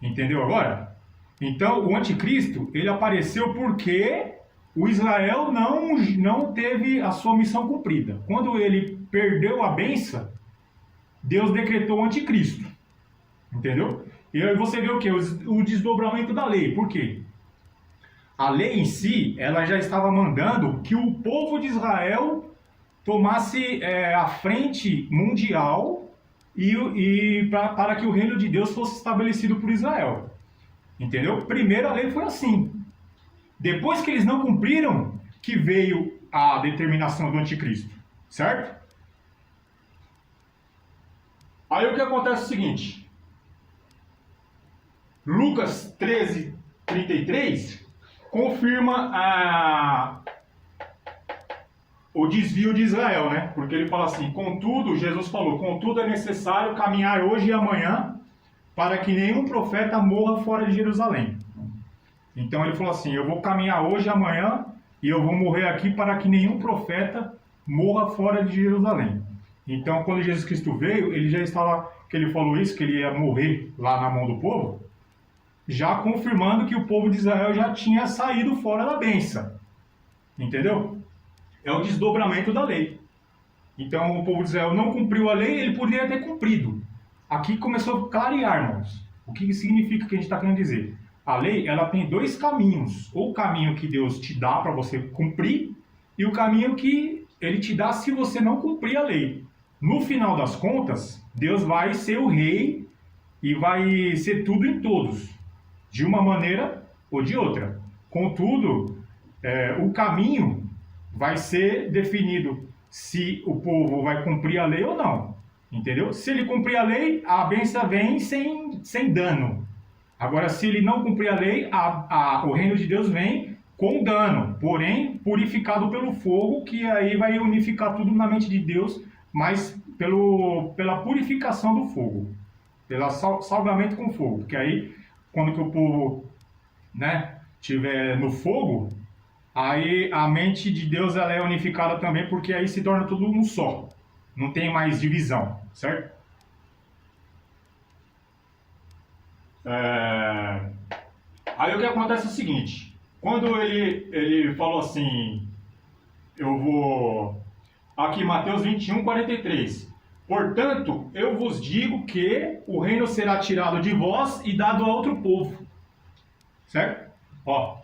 Entendeu agora? Então, o anticristo, ele apareceu porque o Israel não teve a sua missão cumprida. Quando ele perdeu a bênção, Deus decretou o anticristo. Entendeu? E aí você vê o quê? O desdobramento da lei. Por quê? A lei em si, ela já estava mandando que o povo de Israel tomasse a frente mundial para que o reino de Deus fosse estabelecido por Israel. Entendeu? Primeiro a lei foi assim. Depois que eles não cumpriram, que veio a determinação do anticristo. Certo? Aí o que acontece é o seguinte. Lucas 13:33 confirma o desvio de Israel, né? Porque ele fala assim, contudo, Jesus falou, contudo é necessário caminhar hoje e amanhã para que nenhum profeta morra fora de Jerusalém. Então ele falou assim, eu vou caminhar hoje e amanhã e eu vou morrer aqui para que nenhum profeta morra fora de Jerusalém. Então quando Jesus Cristo veio, ele já estava, que ele falou isso, que ele ia morrer lá na mão do povo, já confirmando que o povo de Israel já tinha saído fora da bênção. Entendeu? É o desdobramento da lei. Então o povo de Israel não cumpriu a lei, ele poderia ter cumprido. Aqui começou a clarear, irmãos. O que significa que a gente está querendo dizer? A lei, ela tem 2 caminhos. Ou o caminho que Deus te dá para você cumprir, e o caminho que ele te dá se você não cumprir a lei. No final das contas, Deus vai ser o rei e vai ser tudo em todos, de uma maneira ou de outra. Contudo, o caminho vai ser definido se o povo vai cumprir a lei ou não. Entendeu? Se ele cumprir a lei, a bênção vem sem dano. Agora, se ele não cumprir a lei, o reino de Deus vem com dano, porém purificado pelo fogo, que aí vai unificar tudo na mente de Deus, mas pela purificação do fogo, pelo salgamento com fogo. Porque aí, quando que o povo, né, tiver no fogo, aí a mente de Deus ela é unificada também, porque aí se torna tudo um só. Não tem mais divisão, certo? Aí o que acontece é o seguinte. quando ele falou assim, eu vou... Aqui, Mateus 21, 43. Portanto, eu vos digo que o reino será tirado de vós e dado a outro povo. Certo? Ó,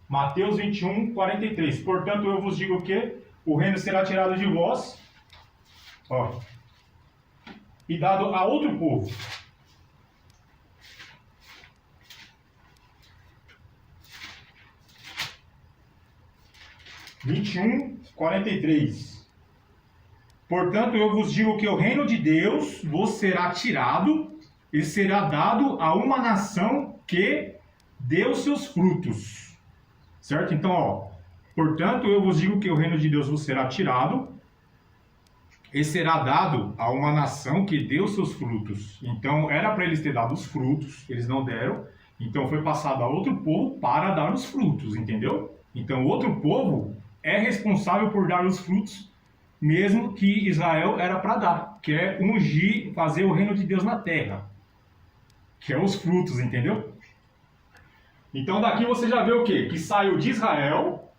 Mateus 21, 43. Portanto, eu vos digo que o reino será tirado de vós, ó, e dado a outro povo. (21, 43). Portanto, eu vos digo que o reino de Deus vos será tirado e será dado a uma nação que deu seus frutos. Certo? Então, ó, portanto, eu vos digo que o reino de Deus vos será tirado e será dado a uma nação que deu seus frutos. Então, era para eles ter dado os frutos, eles não deram. Então, foi passado a outro povo para dar os frutos, entendeu? Então, outro povo é responsável por dar os frutos, mesmo que Israel era para dar, que é ungir, fazer o reino de Deus na terra, que é os frutos, entendeu? Então, daqui você já vê o quê? Que saiu de Israel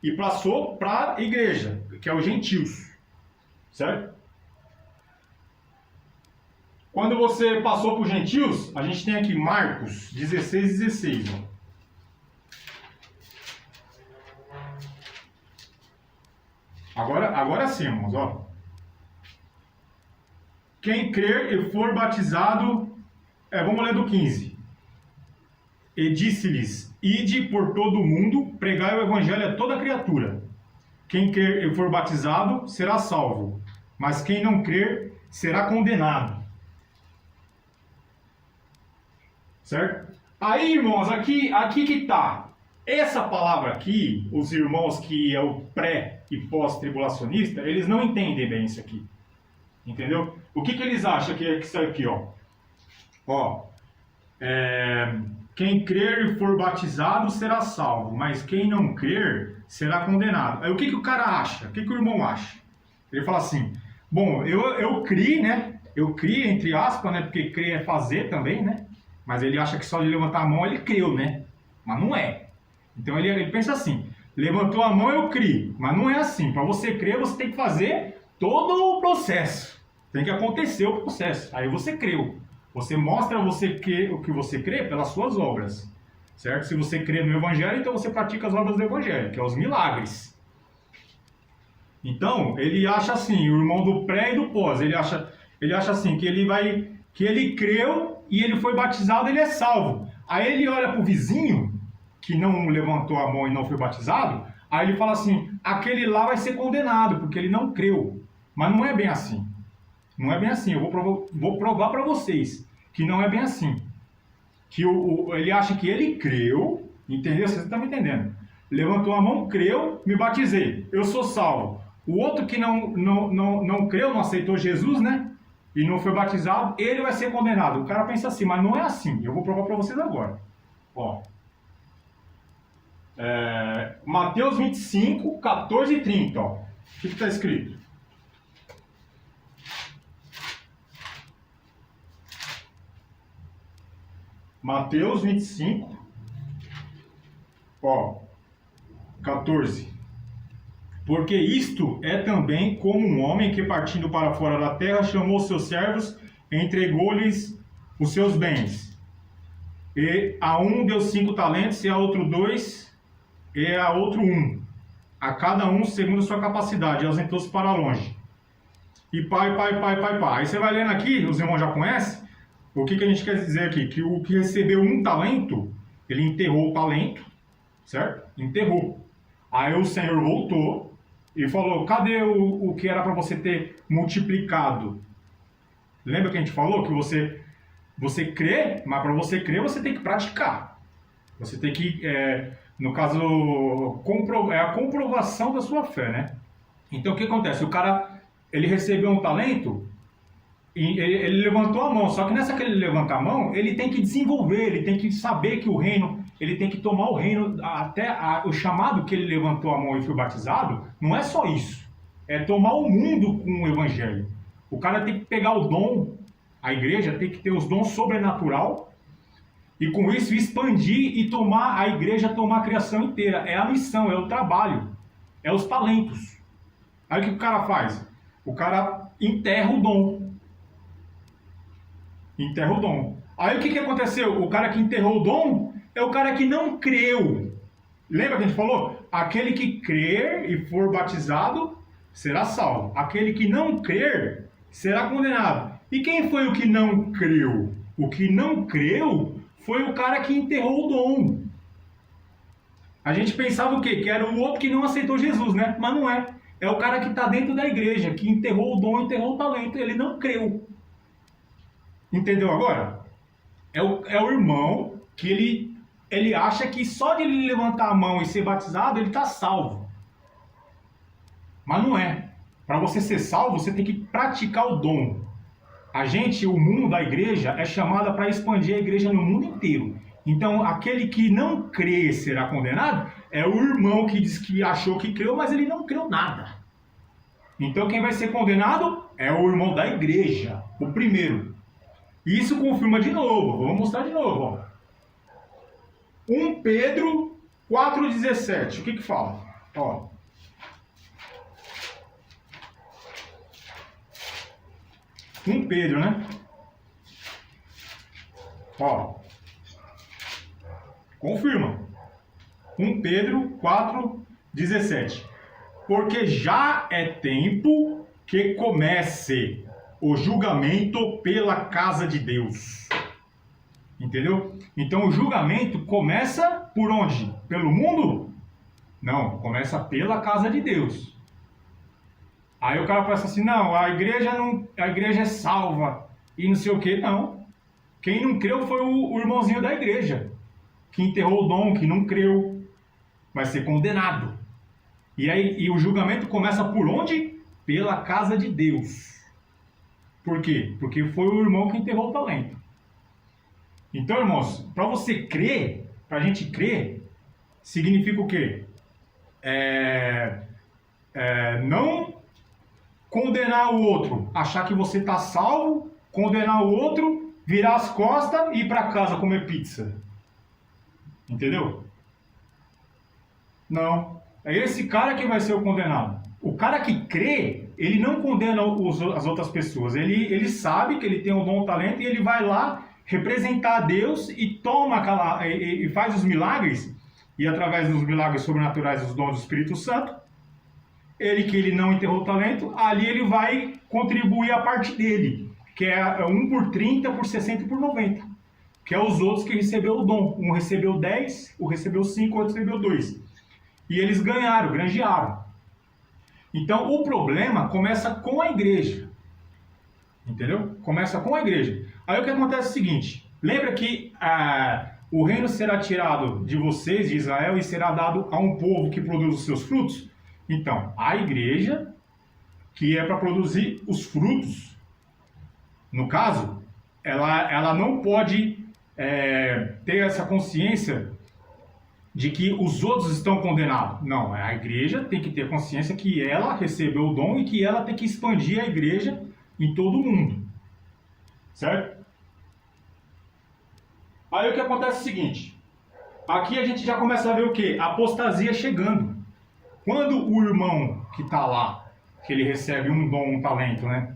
e passou para a igreja, que é os gentios, certo? Quando você passou para os gentios, a gente tem aqui Marcos 16, 16. Ó. Agora sim, irmãos, ó. Quem crer e for batizado, vamos ler do 15. E disse-lhes, ide por todo o mundo, pregai o evangelho a toda criatura. Quem crer e for batizado, será salvo, mas quem não crer, será condenado. Certo? Aí, irmãos, aqui que tá. Essa palavra aqui, os irmãos que é o pré e pós-tribulacionista, eles não entendem bem isso aqui. Entendeu? O que eles acham que é isso aqui, ó? Ó, quem crer e for batizado será salvo, mas quem não crer será condenado. Aí o que o cara acha? O que o irmão acha? Ele fala assim, bom, eu criei, né? Eu criei, entre aspas, né? Porque crer é fazer também, né? Mas ele acha que só de levantar a mão ele creu, né? Mas não é. Então ele pensa assim, levantou a mão eu criei, mas não é assim. Para você crer, você tem que fazer todo o processo. Tem que acontecer o processo. Aí você creu. Você mostra o que você crê pelas suas obras. Certo? Se você crê no Evangelho, então você pratica as obras do Evangelho, que é os milagres. Então, ele acha assim, o irmão do pré e do pós, ele acha assim, que ele creu e ele foi batizado, ele é salvo. Aí ele olha para o vizinho, que não levantou a mão e não foi batizado, aí ele fala assim, aquele lá vai ser condenado, porque ele não creu. Mas não é bem assim. Não é bem assim. Eu vou provar para vocês que não é bem assim. Que ele acha que ele creu, entendeu? Vocês estão me entendendo? Levantou a mão, creu, me batizei. Eu sou salvo. O outro que não creu, não aceitou Jesus, né? E não foi batizado, ele vai ser condenado. O cara pensa assim, mas não é assim. Eu vou provar para vocês agora. Ó. Mateus 25, 14 e 30. Ó. O que está escrito? Mateus 25, ó, 14. Porque isto é também como um homem que, partindo para fora da terra, chamou seus servos e entregou-lhes os seus bens. E a um deu 5 talentos, e a outro 2, e a outro 1. A cada um segundo a sua capacidade, e ausentou-se para longe. E pai. Aí você vai lendo aqui, os irmãos já conhecem, o que a gente quer dizer aqui? Que o que recebeu 1 talento, ele enterrou o talento, certo? Enterrou. Aí o Senhor voltou e falou, cadê o que era para você ter multiplicado? Lembra que a gente falou que você crê, mas para você crer você tem que praticar. Você tem que, no caso, é a comprovação da sua fé, né? Então o que acontece? O cara, ele recebeu um talento, e ele levantou a mão, só que nessa que ele levanta a mão, ele tem que desenvolver, ele tem que saber que o reino, ele tem que tomar o reino, até o chamado que ele levantou a mão e foi batizado, não é só isso, é tomar o mundo com o evangelho. O cara tem que pegar o dom, a igreja tem que ter os dons sobrenatural E com isso expandir e tomar a igreja, tomar a criação inteira. É a missão, é o trabalho, é os talentos. Aí o que o cara faz? O cara enterra o dom. Enterra o dom. Aí o que aconteceu? O cara que enterrou o dom é o cara que não creu. Lembra que a gente falou? Aquele que crer e for batizado será salvo. Aquele que não crer será condenado. E quem foi o que não creu? O que não creu foi o cara que enterrou o dom. A gente pensava o quê? Que era o outro que não aceitou Jesus, né? Mas não é. É o cara que está dentro da igreja, que enterrou o dom, enterrou o talento. Ele não creu. Entendeu agora? É o irmão que ele acha que só de ele levantar a mão e ser batizado, ele está salvo. Mas não é. Para você ser salvo, você tem que praticar o dom. O mundo da igreja é chamado para expandir a igreja no mundo inteiro. Então, aquele que não crê será condenado é o irmão que diz que achou que creu, mas ele não creu nada. Então, quem vai ser condenado é o irmão da igreja, o primeiro. Isso confirma de novo, vamos mostrar de novo. Ó. 1 Pedro 4,17, o que fala? Ó. 1 Pedro, né? Ó. Confirma. 1 Pedro 4,17. Porque já é tempo que comece o julgamento pela casa de Deus. Entendeu? Então o julgamento começa por onde? Pelo mundo? Não, começa pela casa de Deus. Aí o cara pensa assim, não, a igreja é salva e não sei o que, não. Quem não creu foi o irmãozinho da igreja, que enterrou o dom, que não creu, vai ser condenado. E o julgamento começa por onde? Pela casa de Deus. Por quê? Porque foi o irmão que enterrou o talento. Então, irmãos, para você crer, para a gente crer, significa o quê? Não condenar o outro, achar que você está salvo, condenar o outro, virar as costas e ir para casa comer pizza. Entendeu? Não. É esse cara que vai ser o condenado. O cara que crê, ele não condena as outras pessoas. Ele sabe que ele tem um dom, um talento, e ele vai lá representar a Deus e toma e faz os milagres, e através dos milagres sobrenaturais, os dons do Espírito Santo, ele não enterrou o talento, ali ele vai contribuir a parte dele, que é 1 por 30, por 60 e por 90, que é os outros que recebeu o dom. Um recebeu 10, um recebeu 5, o outro recebeu 2. E eles granjearam. Então o problema começa com a igreja. Entendeu? Começa com a igreja. Aí o que acontece é o seguinte, lembra que o reino será tirado de vocês, de Israel, e será dado a um povo que produz os seus frutos? Então, a igreja, que é para produzir os frutos, no caso, ela não pode ter essa consciência de que os outros estão condenados. Não, a igreja tem que ter consciência que ela recebeu o dom e que ela tem que expandir a igreja em todo o mundo. Certo? Aí o que acontece é o seguinte, aqui a gente já começa a ver o quê? A apostasia chegando. Quando o irmão que está lá, que ele recebe um dom, um talento, né?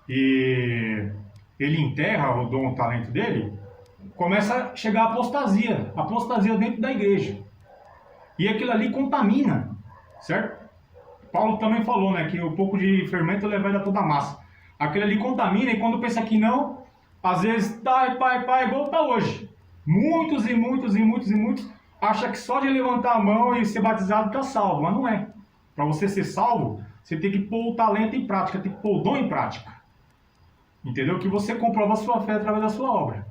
E ele enterra o dom, o talento dele, começa a chegar a apostasia dentro da igreja. E aquilo ali contamina, certo? Paulo também falou, né, que um pouco de fermento leva a toda a massa. Aquilo ali contamina, e quando pensa que não, às vezes tá, igual tá hoje. Muitos acham que só de levantar a mão e ser batizado está salvo, mas não é. Para você ser salvo, você tem que pôr o talento em prática, tem que pôr o dom em prática. Entendeu? Que você comprova a sua fé através da sua obra.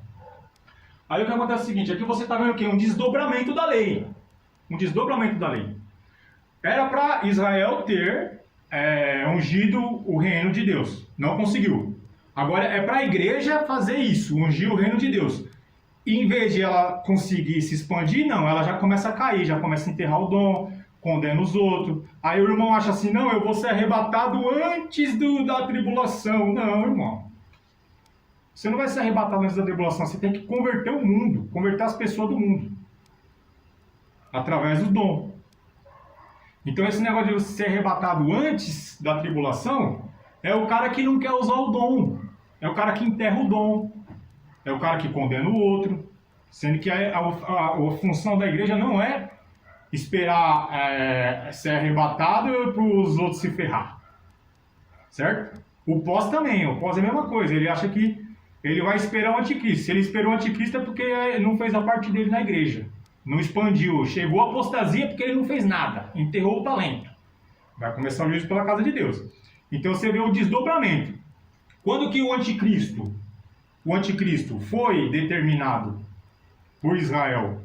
Aí o que acontece é o seguinte, aqui você está vendo o quê? Um desdobramento da lei. Um desdobramento da lei. Era para Israel ter ungido o reino de Deus. Não conseguiu. Agora é para a igreja fazer isso, ungir o reino de Deus. E em vez de ela conseguir se expandir, não, ela já começa a cair, já começa a enterrar o dom, condena os outros. Aí o irmão acha assim, não, eu vou ser arrebatado antes da tribulação. Não, irmão. Você não vai ser arrebatado antes da tribulação, você tem que converter o mundo, converter as pessoas do mundo, através do dom. Então esse negócio de você ser arrebatado antes da tribulação, é o cara que não quer usar o dom, é o cara que enterra o dom, é o cara que condena o outro, sendo que a função da igreja não é esperar ser arrebatado para os outros se ferrar, certo? O pós também, o pós é a mesma coisa, ele acha que ele vai esperar o anticristo. Se ele esperou o anticristo é porque não fez a parte dele na igreja, não expandiu, chegou a apostasia porque ele não fez nada, enterrou o talento. Vai começar o juízo pela casa de Deus. Então você vê o desdobramento. Quando que o anticristo foi determinado por Israel,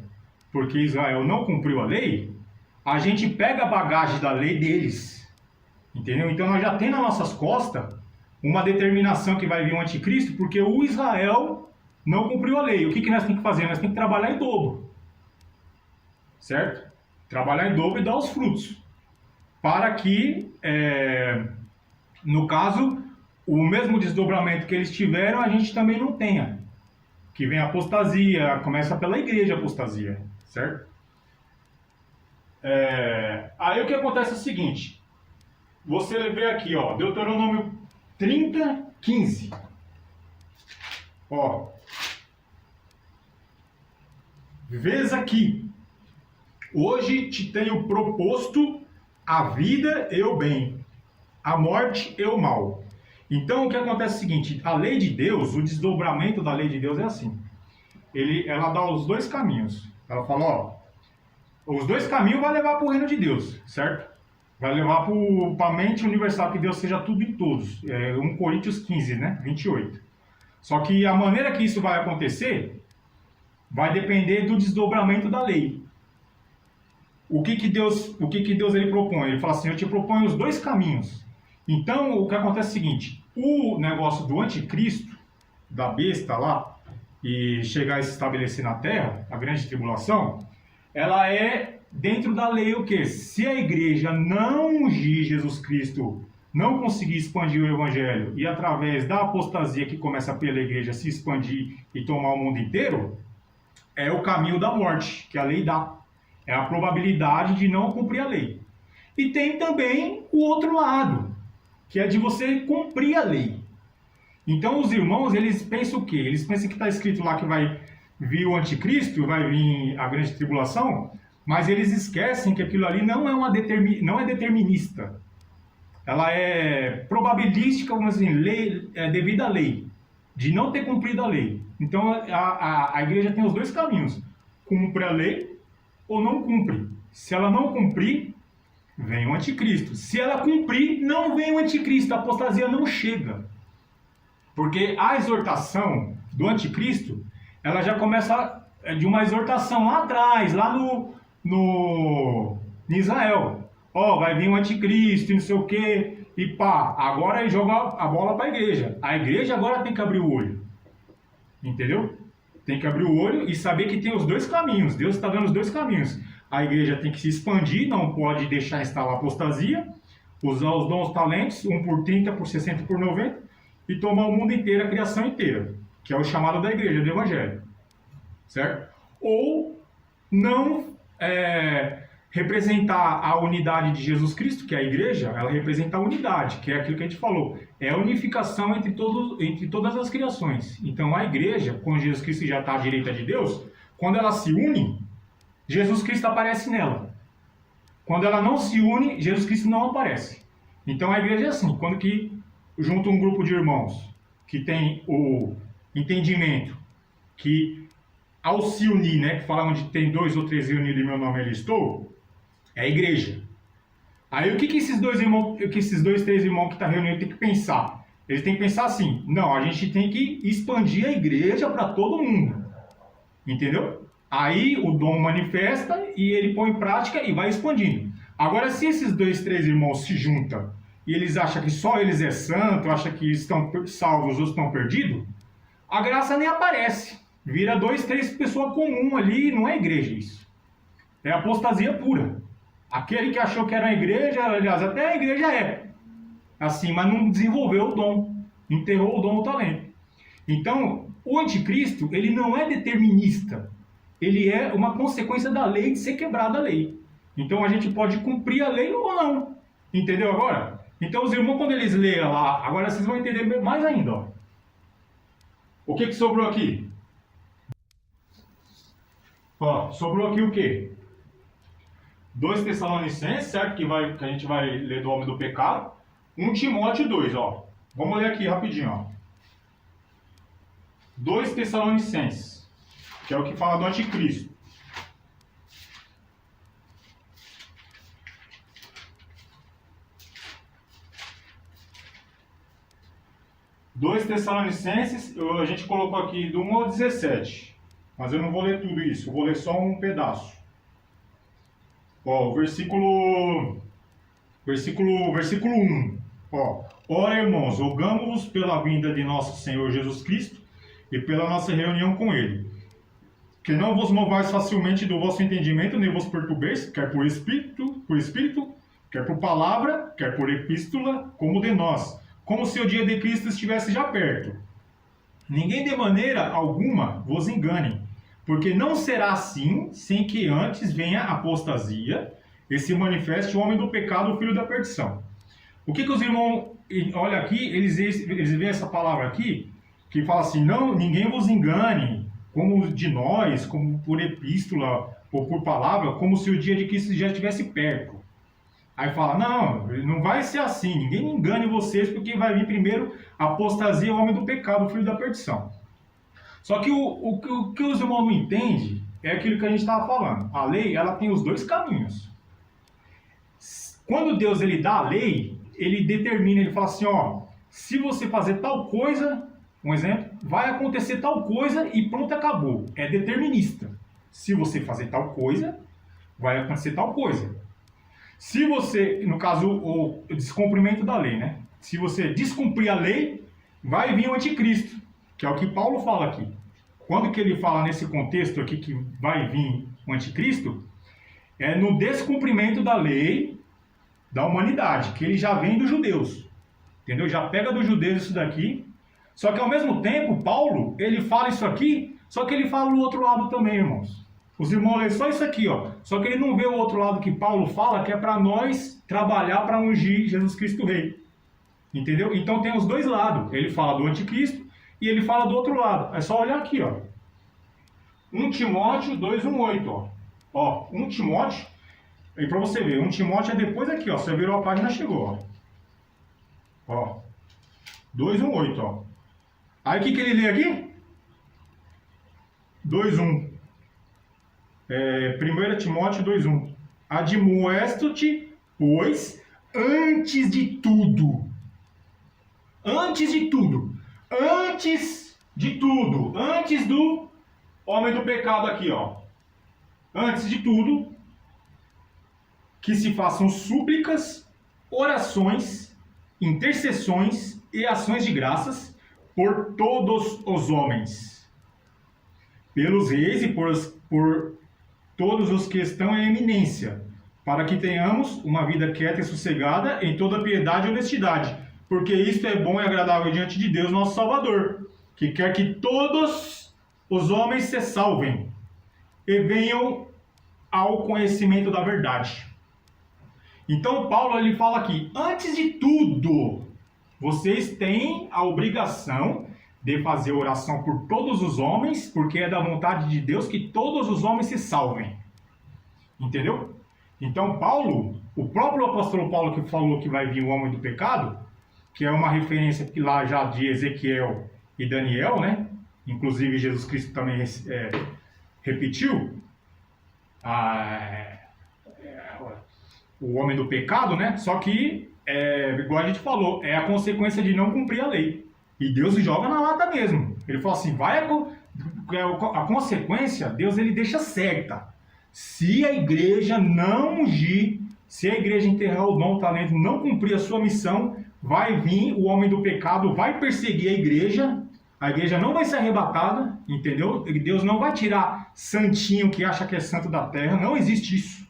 porque Israel não cumpriu a lei, a gente pega a bagagem da lei deles, entendeu? Então nós já temos nas nossas costas uma determinação que vai vir um anticristo, porque o Israel não cumpriu a lei. O que nós temos que fazer? Nós temos que trabalhar em dobro, certo? Trabalhar em dobro e dar os frutos, para que, no caso, o mesmo desdobramento que eles tiveram, a gente também não tenha. Que vem a apostasia, começa pela igreja a apostasia, certo? Aí o que acontece é o seguinte, você vê aqui, ó, Deuteronômio 30, 15. Ó, vês aqui, hoje te tenho proposto a vida e o bem, a morte e o mal. Então o que acontece é o seguinte, a lei de Deus, o desdobramento da lei de Deus é assim. Ela dá os dois caminhos. Ela fala, ó, os dois caminhos vai levar para o reino de Deus, certo? Vai levar para a mente universal, que Deus seja tudo em todos. 1 Coríntios 15, né? 28. Só que a maneira que isso vai acontecer vai depender do desdobramento da lei. O que Deus ele propõe? Ele fala assim, eu te proponho os dois caminhos. Então, o que acontece é o seguinte, o negócio do anticristo, da besta lá, e chegar a se estabelecer na Terra, a grande tribulação, ela é dentro da lei o quê? Se a igreja não ungir Jesus Cristo, não conseguir expandir o evangelho, e através da apostasia que começa pela igreja se expandir e tomar o mundo inteiro, é o caminho da morte, que a lei dá. É a probabilidade de não cumprir a lei. E tem também o outro lado, que é de você cumprir a lei. Então os irmãos, eles pensam o quê? Eles pensam que está escrito lá que vai vir o anticristo, vai vir a grande tribulação, mas eles esquecem que aquilo ali não é determinista. Ela é probabilística, vamos dizer, devido à lei, de não ter cumprido a lei. Então a igreja tem os dois caminhos, cumpre a lei ou não cumpre. Se ela não cumprir, vem o anticristo. Se ela cumprir, não vem o anticristo, a apostasia não chega. Porque a exortação do anticristo, ela já começa de uma exortação lá atrás, lá no Israel. Ó, vai vir um anticristo e não sei o quê, e pá, agora ele joga a bola para a igreja. A igreja agora tem que abrir o olho. Entendeu? Tem que abrir o olho e saber que tem os dois caminhos. Deus está dando os dois caminhos. A igreja tem que se expandir, não pode deixar instalar apostasia, usar os dons, talentos, 1 por 30, por 60, por 90, e tomar o mundo inteiro, a criação inteira, que é o chamado da igreja, do evangelho. Certo? Ou não representar a unidade de Jesus Cristo, que é a igreja, ela representa a unidade, que é aquilo que a gente falou. É a unificação entre todas as criações. Então a igreja, quando Jesus Cristo já está à direita de Deus, quando ela se une, Jesus Cristo aparece nela. Quando ela não se une, Jesus Cristo não aparece. Então a igreja é assim, quando que junta um grupo de irmãos que tem o entendimento que ao se unir, né, que fala onde tem 2 ou 3 reunidos em meu nome, ali estou, é a igreja. Aí o que esses 3 irmãos que estão reunidos têm que pensar? Eles têm que pensar assim, não, a gente tem que expandir a igreja para todo mundo. Entendeu? Aí o dom manifesta e ele põe em prática e vai expandindo. Agora, se esses 2, 3 irmãos se juntam e eles acham que só eles é santo, acham que estão salvos, os outros estão perdidos, a graça nem aparece. Vira 2, 3 pessoas comuns ali, não é igreja isso. É apostasia pura. Aquele que achou que era a igreja, aliás, até a igreja é assim, mas não desenvolveu o dom, enterrou o dom, o talento. Então, o anticristo, ele não é determinista. Ele é uma consequência da lei de ser quebrada a lei. Então, a gente pode cumprir a lei ou não. Entendeu agora? Então, os irmãos, quando eles leem lá, agora vocês vão entender mais ainda. Ó. O que sobrou aqui? Ó, sobrou aqui o quê? 2 Tessalonicenses, certo? Que a gente vai ler do homem do pecado. 1 Timóteo 2, ó. Vamos ler aqui rapidinho, ó. 2 Tessalonicenses, que é o que fala do anticristo. Dois Tessalonicenses, a gente colocou aqui do 1 ao 17. Mas eu não vou ler tudo isso, eu vou ler só um pedaço. Ó, o versículo 1. Ó, ora, irmãos, rogamo-vos pela vinda de nosso Senhor Jesus Cristo e pela nossa reunião com Ele, que não vos movais facilmente do vosso entendimento, nem vos perturbeis, quer por espírito, quer por palavra, quer por epístola, como de nós, como se o dia de Cristo estivesse já perto. Ninguém de maneira alguma vos engane, porque não será assim, sem que antes venha a apostasia e se manifeste o homem do pecado, o filho da perdição. O que os irmãos, olha aqui, eles veem essa palavra aqui, que fala assim, não, ninguém vos engane, como de nós, como por epístola ou por palavra, como se o dia de Cristo já estivesse perto. Aí fala, não vai ser assim, ninguém engane vocês, porque vai vir primeiro a apostasia, o homem do pecado, o filho da perdição. Só que o que os irmãos não entendem é aquilo que a gente estava falando. A lei, ela tem os dois caminhos. Quando Deus ele dá a lei, ele determina, ele fala assim, ó, se você fazer tal coisa, um exemplo, vai acontecer tal coisa e pronto, acabou. É determinista. Se você fazer tal coisa, vai acontecer tal coisa. Se você, no caso, o descumprimento da lei, né? Se você descumprir a lei, vai vir o anticristo, que é o que Paulo fala aqui. Quando que ele fala nesse contexto aqui que vai vir o anticristo, é no descumprimento da lei da humanidade, que ele já vem dos judeus. Entendeu? Já pega dos judeus isso daqui. Só que ao mesmo tempo, Paulo, ele fala isso aqui, só que ele fala do outro lado também, irmãos. Os irmãos lêem só isso aqui, ó. Só que ele não vê o outro lado que Paulo fala, que é para nós trabalhar para ungir Jesus Cristo Rei. Entendeu? Então tem os dois lados. Ele fala do anticristo e ele fala do outro lado. É só olhar aqui, ó. 1 Timóteo 2:1-8, ó. Ó, 1 Timóteo, e para você ver, 1 Timóteo é depois aqui, ó. Você virou a página, chegou, ó. Ó. 2:1-8, ó. Aí o que ele lê aqui? 2:1. 1 Timóteo 2:1. Admoesto-te, pois, antes de tudo, antes do homem do pecado aqui, ó, antes de tudo, que se façam súplicas, orações, intercessões e ações de graças por todos os homens, pelos reis e por todos os que estão em eminência, para que tenhamos uma vida quieta e sossegada em toda piedade e honestidade, porque isto é bom e agradável diante de Deus, nosso Salvador, que quer que todos os homens se salvem e venham ao conhecimento da verdade. Então Paulo ele fala aqui, antes de tudo, vocês têm a obrigação de fazer oração por todos os homens, porque é da vontade de Deus que todos os homens se salvem. Entendeu? Então Paulo, o próprio apóstolo Paulo que falou que vai vir o homem do pecado, que é uma referência que lá já de Ezequiel e Daniel, né? Inclusive Jesus Cristo também repetiu o homem do pecado, né? Só que, igual a gente falou, é a consequência de não cumprir a lei. E Deus joga na lata mesmo. Ele fala assim, a consequência, Deus ele deixa certa. Se a igreja não ungir, se a igreja enterrar o dom, o talento, não cumprir a sua missão, vai vir o homem do pecado, vai perseguir a igreja não vai ser arrebatada, entendeu? Deus não vai tirar santinho que acha que é santo da terra, não existe isso.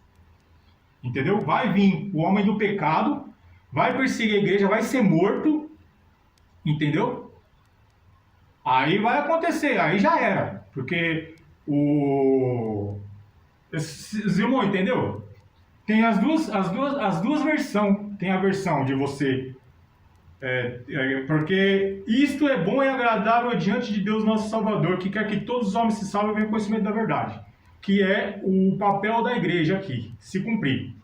Entendeu? Vai vir o homem do pecado, vai perseguir a igreja, vai ser morto, entendeu? Aí vai acontecer, aí já era. Porque os irmãos, entendeu? Tem as duas versões. Tem a versão de você. Porque isto é bom e agradável diante de Deus nosso Salvador, que quer que todos os homens se salvem e venham ao conhecimento da verdade. Que é o papel da igreja aqui, se cumprir.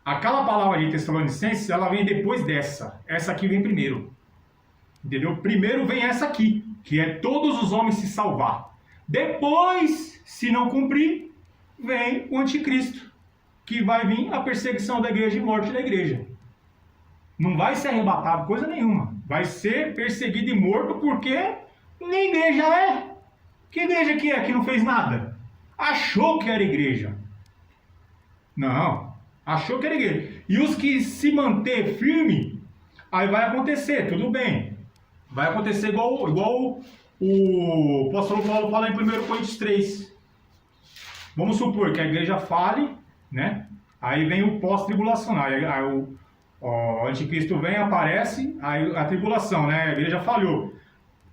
Aquela palavra de Tessalonicenses, ela vem depois dessa. Essa aqui vem primeiro. Entendeu? Primeiro vem essa aqui, que é todos os homens se salvar. Depois, se não cumprir, vem o anticristo, que vai vir a perseguição da igreja e morte da igreja. Não vai ser arrebatado coisa nenhuma. Vai ser perseguido e morto porque nem igreja é. Que igreja que é que não fez nada? Achou que era igreja. Não, achou que era igreja. E os que se manter firme, aí vai acontecer, tudo bem. Vai acontecer igual o apóstolo Paulo fala em 1 Coríntios 3. Vamos supor que a igreja fale, né? Aí vem o pós-tribulacional. Aí o anticristo vem, aparece, aí a tribulação, né? A igreja falhou.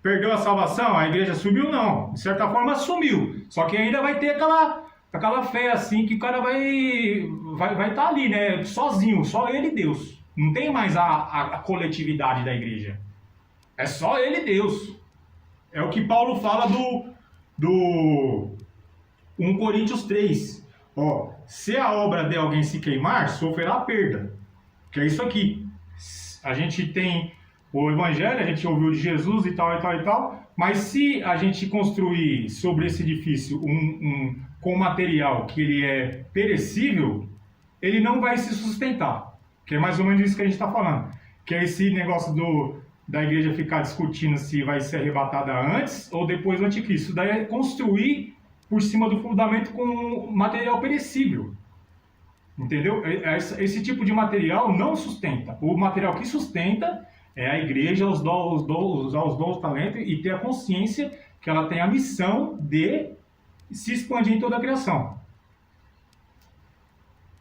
Perdeu a salvação? A igreja subiu? Não. De certa forma, sumiu. Só que ainda vai ter aquela fé assim que o cara vai estar ali, né? Sozinho, só ele e Deus. Não tem mais a coletividade da igreja. É só ele e Deus. É o que Paulo fala do 1 Coríntios 3. Ó, se a obra de alguém se queimar, sofrerá perda. Que é isso aqui. A gente tem o evangelho, a gente ouviu de Jesus e tal, e tal, e tal. Mas se a gente construir sobre esse edifício com material que ele é perecível, ele não vai se sustentar. Que é mais ou menos isso que a gente está falando. Que é esse negócio da igreja ficar discutindo se vai ser arrebatada antes ou depois do anticristo. Isso daí é construir por cima do fundamento com material perecível. Entendeu? Esse tipo de material não sustenta. O material que sustenta é a igreja usar os dons, talentos e ter a consciência que ela tem a missão de se expandir em toda a criação.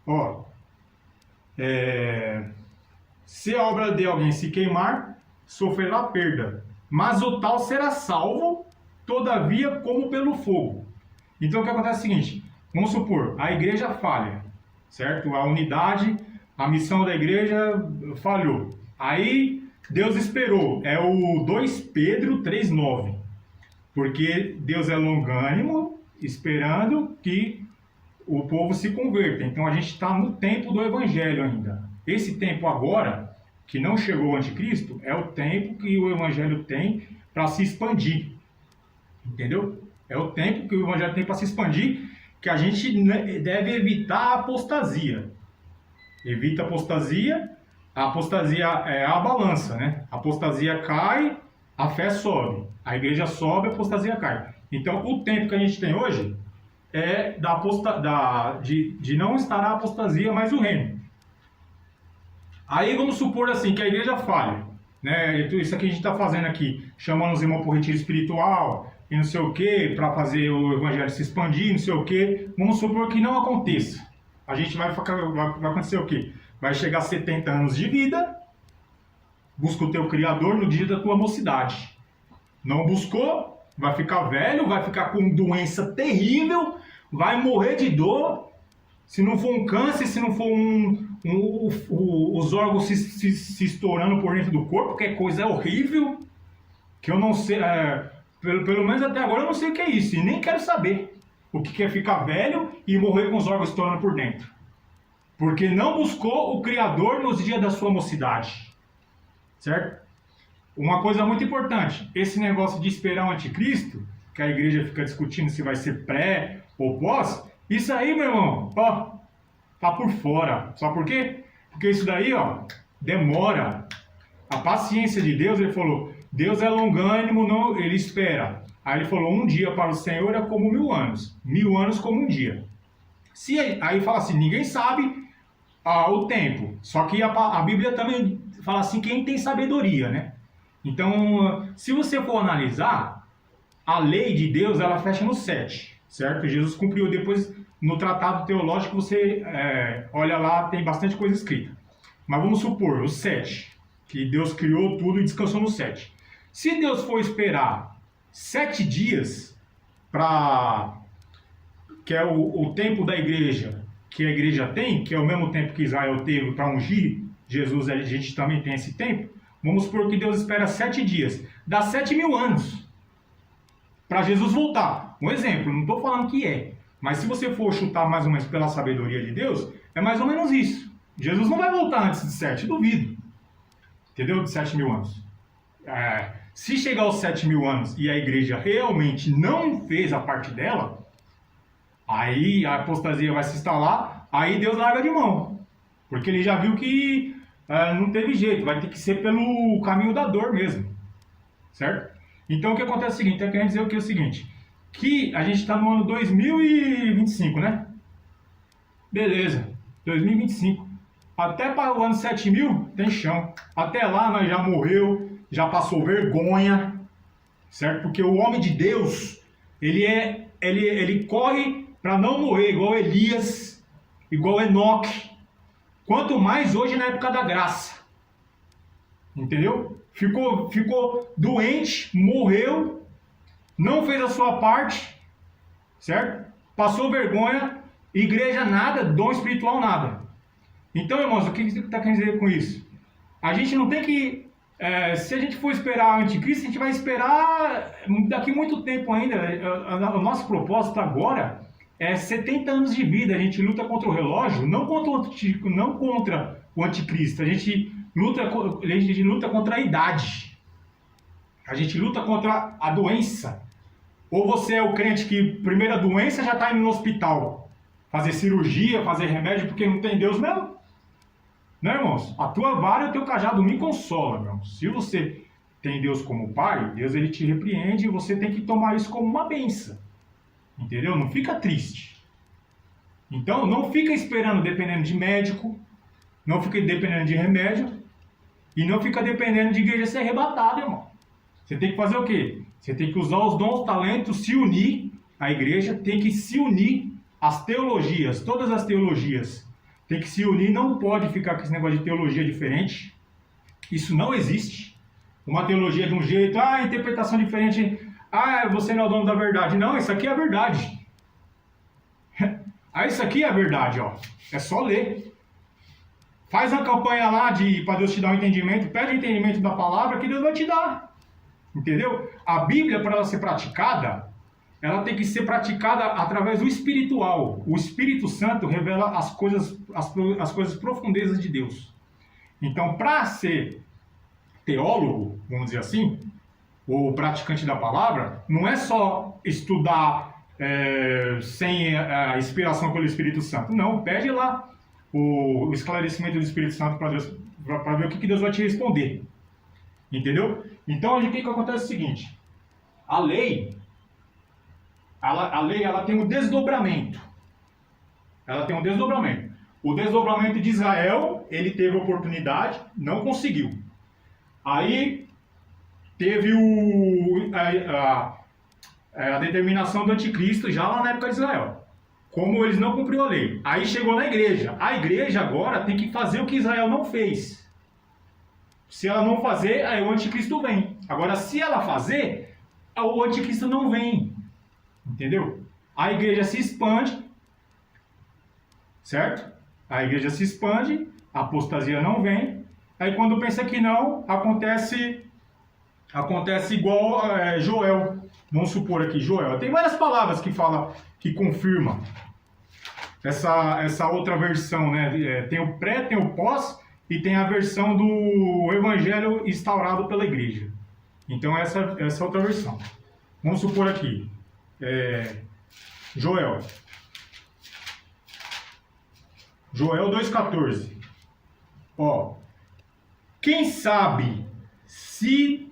Ó, se a obra de alguém se queimar, sofrerá perda, mas o tal será salvo, todavia, como pelo fogo. Então o que acontece é o seguinte, vamos supor, a igreja falha, certo? A unidade, a missão da igreja falhou. Aí Deus esperou, é o 2 Pedro 3,9, porque Deus é longânimo, esperando que o povo se converta. Então a gente está no tempo do evangelho ainda. Esse tempo agora, que não chegou o anticristo, é o tempo que o evangelho tem para se expandir. Entendeu? É o tempo que o evangelho tem para se expandir, que a gente deve evitar a apostasia. Evita a apostasia é a balança, né? A apostasia cai, a fé sobe. A igreja sobe, a apostasia cai. Então, o tempo que a gente tem hoje é de não estar a apostasia, mas o reino. Aí vamos supor assim, que a igreja falha, né? Isso aqui a gente está fazendo aqui, chamando os irmãos para o retiro espiritual, e não sei o que, para fazer o evangelho se expandir, não sei o que. Vamos supor que não aconteça. A gente vai acontecer o quê? Vai chegar a 70 anos de vida, busca o teu Criador no dia da tua mocidade. Não buscou, vai ficar velho, vai ficar com doença terrível, vai morrer de dor. Se não for um câncer, se não for os órgãos se estourando por dentro do corpo, que é coisa horrível, que eu não sei, pelo menos até agora eu não sei o que é isso, e nem quero saber o que é ficar velho e morrer com os órgãos estourando por dentro. Porque não buscou o Criador nos dias da sua mocidade. Certo? Uma coisa muito importante, esse negócio de esperar o anticristo, que a igreja fica discutindo se vai ser pré ou pós, isso aí, meu irmão, ó, tá por fora. Sabe por quê? Porque isso daí, ó, demora. A paciência de Deus, ele falou, Deus é longânimo, não, ele espera. Aí ele falou, um dia para o Senhor é como 1000 anos. 1000 anos como um dia. Aí fala assim, ninguém sabe o tempo. Só que a Bíblia também fala assim, quem tem sabedoria, né? Então, se você for analisar, a lei de Deus, ela fecha no 7, certo? Jesus cumpriu depois, no tratado teológico, você olha lá, tem bastante coisa escrita. Mas vamos supor, o 7, que Deus criou tudo e descansou no 7. Se Deus for esperar 7 dias para que é o tempo da igreja, que a igreja tem, que é o mesmo tempo que Israel teve para ungir Jesus, a gente também tem esse tempo. Vamos supor que Deus espera 7 dias. Dá 7.000 anos para Jesus voltar. Um exemplo, não estou falando que é. Mas se você for chutar mais ou menos pela sabedoria de Deus, é mais ou menos isso. Jesus não vai voltar antes de 7, duvido. Entendeu? De 7.000 anos. Se chegar aos 7.000 anos e a igreja realmente não fez a parte dela, aí a apostasia vai se instalar, aí Deus larga de mão. Porque ele já viu que não teve jeito, vai ter que ser pelo caminho da dor mesmo. Certo? Então o que acontece é o seguinte, tá querendo dizer o que é o seguinte, que a gente está no ano 2025, né? Beleza, 2025. Até para o ano 7.000 tem chão. Até lá nós já morreu, já passou vergonha, certo? Porque o homem de Deus, ele corre para não morrer, igual Elias, igual Enoque. Quanto mais hoje na época da graça. Entendeu? Ficou doente, morreu, não fez a sua parte, certo? Passou vergonha, igreja nada, dom espiritual nada. Então, irmãos, o que você está querendo dizer com isso? A gente não tem que... se a gente for esperar o anticristo, a gente vai esperar daqui muito tempo ainda. O nosso propósito agora é 70 anos de vida. A gente luta contra o relógio, não contra o anticristo. A gente luta contra a idade. A gente luta contra a doença. Ou você é o crente que, primeira doença, já está indo no hospital. Fazer cirurgia, fazer remédio, porque não tem Deus mesmo. Não, irmãos? A tua vara e o teu cajado me consola, meu irmão. Se você tem Deus como pai, Deus ele te repreende e você tem que tomar isso como uma bênção. Entendeu? Não fica triste. Então, não fica esperando dependendo de médico, não fica dependendo de remédio e não fica dependendo de igreja ser arrebatada, irmão. Você tem que fazer o quê? Você tem que usar os dons, talentos, se unir. A igreja tem que se unir. As teologias, todas as teologias, tem que se unir. Não pode ficar com esse negócio de teologia diferente. Isso não existe. Uma teologia de um jeito, interpretação diferente. Você não é o dono da verdade. Não, isso aqui é a verdade. Isso aqui é a verdade, ó. É só ler. Faz uma campanha lá para Deus te dar um entendimento. Pede o entendimento da palavra que Deus vai te dar. Entendeu? A Bíblia, para ela ser praticada, ela tem que ser praticada através do espiritual. O Espírito Santo revela as coisas profundezas de Deus. Então, para ser teólogo, vamos dizer assim, ou praticante da palavra, não é só estudar sem a inspiração pelo Espírito Santo. Não, pede lá o esclarecimento do Espírito Santo para Deus, para ver o que Deus vai te responder. Entendeu? Então, o que acontece é o seguinte, a lei ela tem um desdobramento. Ela tem um desdobramento. O desdobramento de Israel, ele teve oportunidade, não conseguiu. Aí teve a determinação do anticristo já lá na época de Israel. Como eles não cumpriram a lei. Aí chegou na igreja. A igreja agora tem que fazer o que Israel não fez. Se ela não fazer, aí o anticristo vem. Agora, se ela fazer, o anticristo não vem. Entendeu? A igreja se expande, certo? A igreja se expande, a apostasia não vem. Aí quando pensa que não, acontece igual Joel. Vamos supor aqui, Joel. Tem várias palavras que confirmam essa outra versão, né? Tem o pré, tem o pós e tem a versão do evangelho instaurado pela igreja. Então essa outra versão. Vamos supor aqui, Joel 2,14. Ó, quem sabe se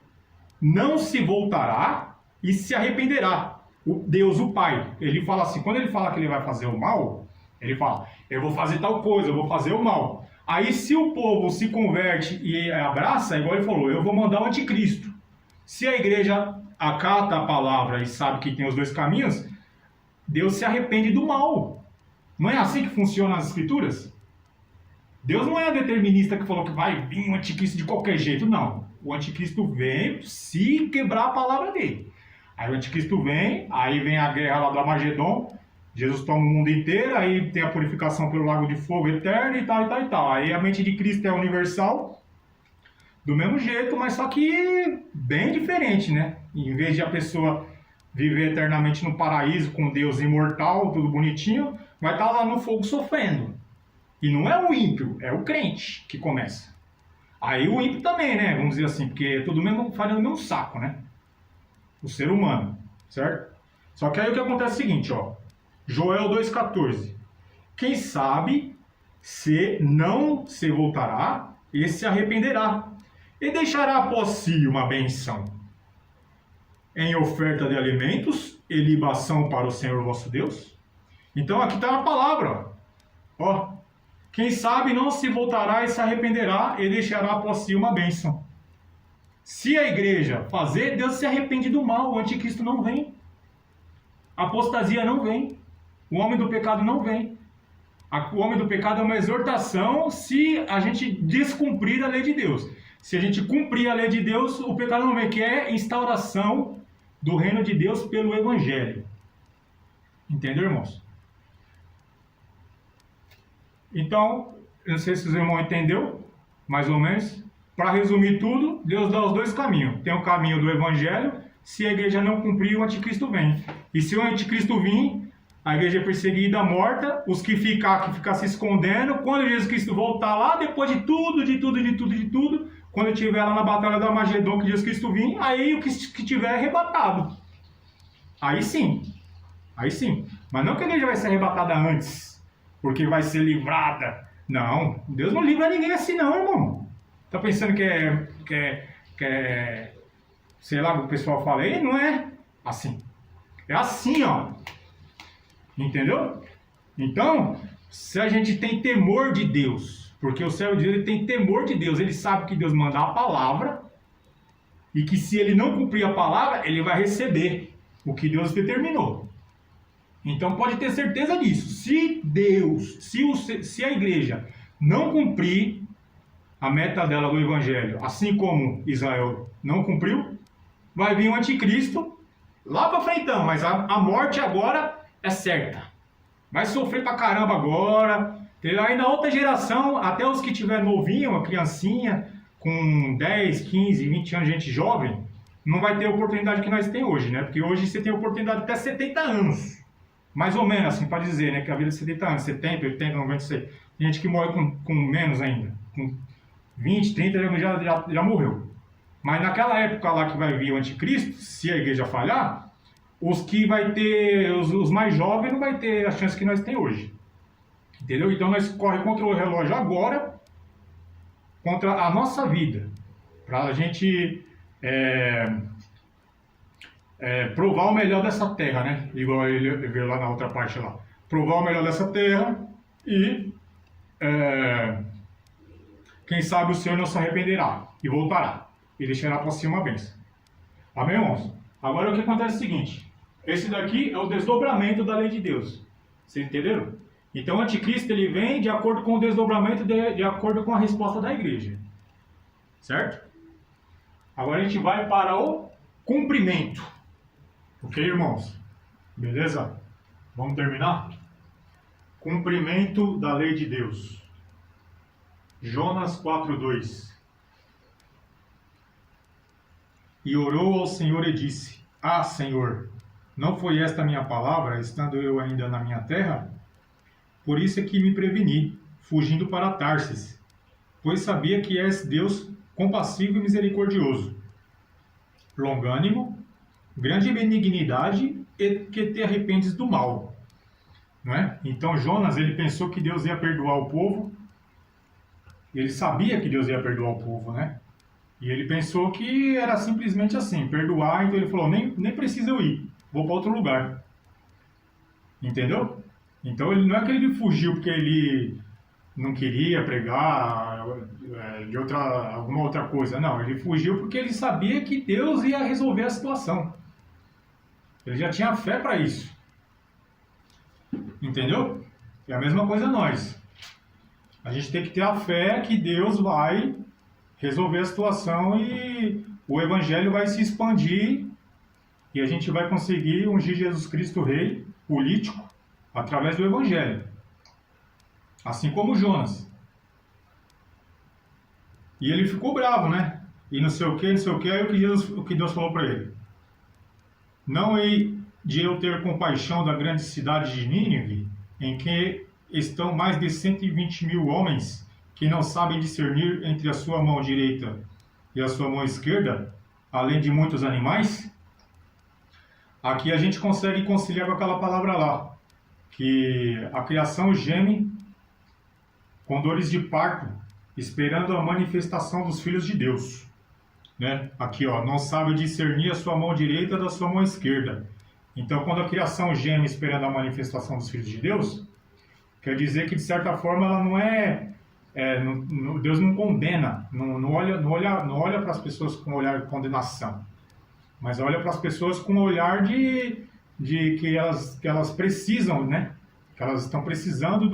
não se voltará e se arrependerá. Deus, o Pai, ele fala assim, quando ele fala que ele vai fazer o mal, ele fala, eu vou fazer tal coisa, eu vou fazer o mal. Aí se o povo se converte e abraça, igual ele falou, eu vou mandar o anticristo. Se a igreja acata a palavra e sabe que tem os dois caminhos, Deus se arrepende do mal. Não é assim que funcionam as escrituras? Deus não é determinista que falou que vai vir um anticristo de qualquer jeito, não. O anticristo vem se quebrar a palavra dele. Aí o anticristo vem, aí vem a guerra lá do Armagedon, Jesus toma o mundo inteiro, aí tem a purificação pelo lago de fogo eterno e tal, e tal, e tal. Aí a mente de Cristo é universal, do mesmo jeito, mas só que bem diferente, né? Em vez de a pessoa viver eternamente no paraíso com Deus imortal, tudo bonitinho, vai estar lá no fogo sofrendo. E não é o ímpio, é o crente que começa. Aí o ímpio também, né? Vamos dizer assim, porque é tudo mesmo fazendo o mesmo saco, né? O ser humano, certo? Só que aí o que acontece é o seguinte, ó. Joel 2,14. Quem sabe se não se voltará e se arrependerá, e deixará após si uma benção em oferta de alimentos e libação para o Senhor vosso Deus. Então aqui está a palavra, ó. Quem sabe não se voltará e se arrependerá e deixará após si uma bênção. Se a igreja fazer, Deus se arrepende do mal, o anticristo não vem. A apostasia não vem. O homem do pecado não vem. O homem do pecado é uma exortação se a gente descumprir a lei de Deus. Se a gente cumprir a lei de Deus, o pecado não vem, que é instauração do reino de Deus pelo Evangelho. Entendeu, irmãos? Então, eu não sei se os irmãos entenderam, mais ou menos. Para resumir tudo, Deus dá os dois caminhos. Tem o caminho do Evangelho, se a igreja não cumprir, o anticristo vem. E se o anticristo vir, a igreja é perseguida, morta, os que ficar se escondendo, quando Jesus Cristo voltar lá, depois de tudo, quando estiver lá na batalha do Armagedon, que Jesus Cristo vir, aí o que tiver é arrebatado. Aí sim. Mas não que a igreja vai ser arrebatada antes, porque vai ser livrada. Não, Deus não livra ninguém assim não, irmão. Tá pensando que é sei lá o que o pessoal fala aí? Não é assim. É assim, ó. Entendeu? Então, se a gente tem temor de Deus, porque o servo de Deus ele tem temor de Deus, ele sabe que Deus manda a palavra e que se ele não cumprir a palavra, ele vai receber o que Deus determinou. Então pode ter certeza disso. Se Deus, se a igreja não cumprir a meta dela do evangelho, assim como Israel não cumpriu, vai vir um anticristo lá para frentão, mas a morte agora é certa. Vai sofrer pra caramba agora. Aí na outra geração, até os que tiver novinho, uma criancinha com 10, 15, 20 anos, gente jovem, não vai ter a oportunidade que nós temos hoje, né? Porque hoje você tem oportunidade até 70 anos. Mais ou menos, assim, para dizer, né? Que a vida é 70 anos, 70, 80, 90, sei. Tem gente que morre com menos ainda. Com 20, 30 já morreu. Mas naquela época lá que vai vir o anticristo, se a igreja falhar, os que vai ter, os mais jovens não vai ter a chance que nós temos hoje. Entendeu? Então nós corremos contra o relógio agora, contra a nossa vida, para a gente provar o melhor dessa terra, né? Igual ele veio lá na outra parte lá. Provar o melhor dessa terra e quem sabe o Senhor não se arrependerá e voltará e deixará para si uma bênção. Amém, irmãos? Agora o que acontece é o seguinte: esse daqui é o desdobramento da lei de Deus. Vocês entenderam? Então o anticristo ele vem de acordo com o desdobramento, de acordo com a resposta da igreja. Certo? Agora a gente vai para o cumprimento. Ok, irmãos? Beleza? Vamos terminar? Cumprimento da lei de Deus. Jonas 4:2. E orou ao Senhor e disse: Ah, Senhor, não foi esta minha palavra, estando eu ainda na minha terra? Por isso é que me preveni, fugindo para Tarsis, pois sabia que és Deus compassivo e misericordioso, longânimo, grande benignidade e que te arrependes do mal. Não é? Então Jonas ele pensou que Deus ia perdoar o povo, ele sabia que Deus ia perdoar o povo, né? E ele pensou que era simplesmente assim, perdoar, então ele falou, nem precisa eu ir, vou para outro lugar. Entendeu? Então ele não é que ele fugiu porque ele não queria pregar de alguma outra coisa, não, ele fugiu porque ele sabia que Deus ia resolver a situação. Ele já tinha fé para isso. Entendeu? É a mesma coisa nós. A gente tem que ter a fé que Deus vai resolver a situação e o evangelho vai se expandir e a gente vai conseguir ungir Jesus Cristo rei político através do Evangelho. Assim como Jonas. E ele ficou bravo, né? E não sei o que, aí o que Deus falou para ele. Não hei de eu ter compaixão da grande cidade de Nínive, em que estão mais de 120 mil homens que não sabem discernir entre a sua mão direita e a sua mão esquerda, além de muitos animais? Aqui a gente consegue conciliar com aquela palavra lá, que a criação geme com dores de parto, esperando a manifestação dos filhos de Deus. Né? Aqui, ó, não sabe discernir a sua mão direita da sua mão esquerda. Então, quando a criação geme esperando a manifestação dos filhos de Deus, quer dizer que, de certa forma, ela não Deus não condena, não olha para as pessoas com olhar de condenação, mas olha para as pessoas com olhar de que elas precisam, né? Que elas estão precisando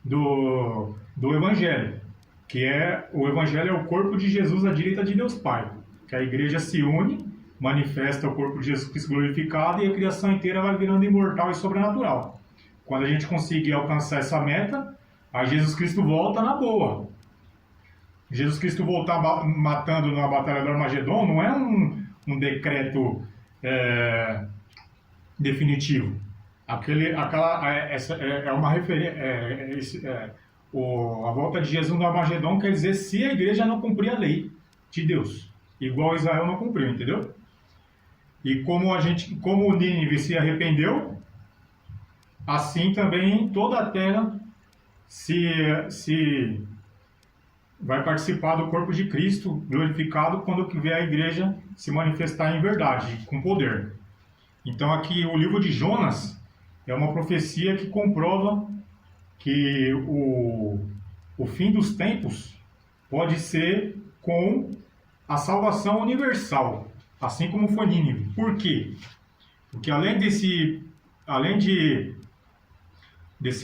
do Evangelho, que o Evangelho é o corpo de Jesus à direita de Deus Pai, que a igreja se une, manifesta o corpo de Jesus Cristo glorificado e a criação inteira vai virando imortal e sobrenatural. Quando a gente conseguir alcançar essa meta, aí Jesus Cristo volta na boa. Jesus Cristo voltar matando numa batalha do Armagedon não é um decreto definitivo. Essa é uma referência. A volta de Jesus no Armagedon quer dizer se a igreja não cumprir a lei de Deus, igual Israel não cumpriu, entendeu? E como o Nínive se arrependeu, assim também toda a terra se vai participar do corpo de Cristo glorificado quando vier a igreja se manifestar em verdade, com poder. Então aqui o livro de Jonas é uma profecia que comprova que o fim dos tempos pode ser com a salvação universal, assim como foi Nínive. Por quê? Porque além desse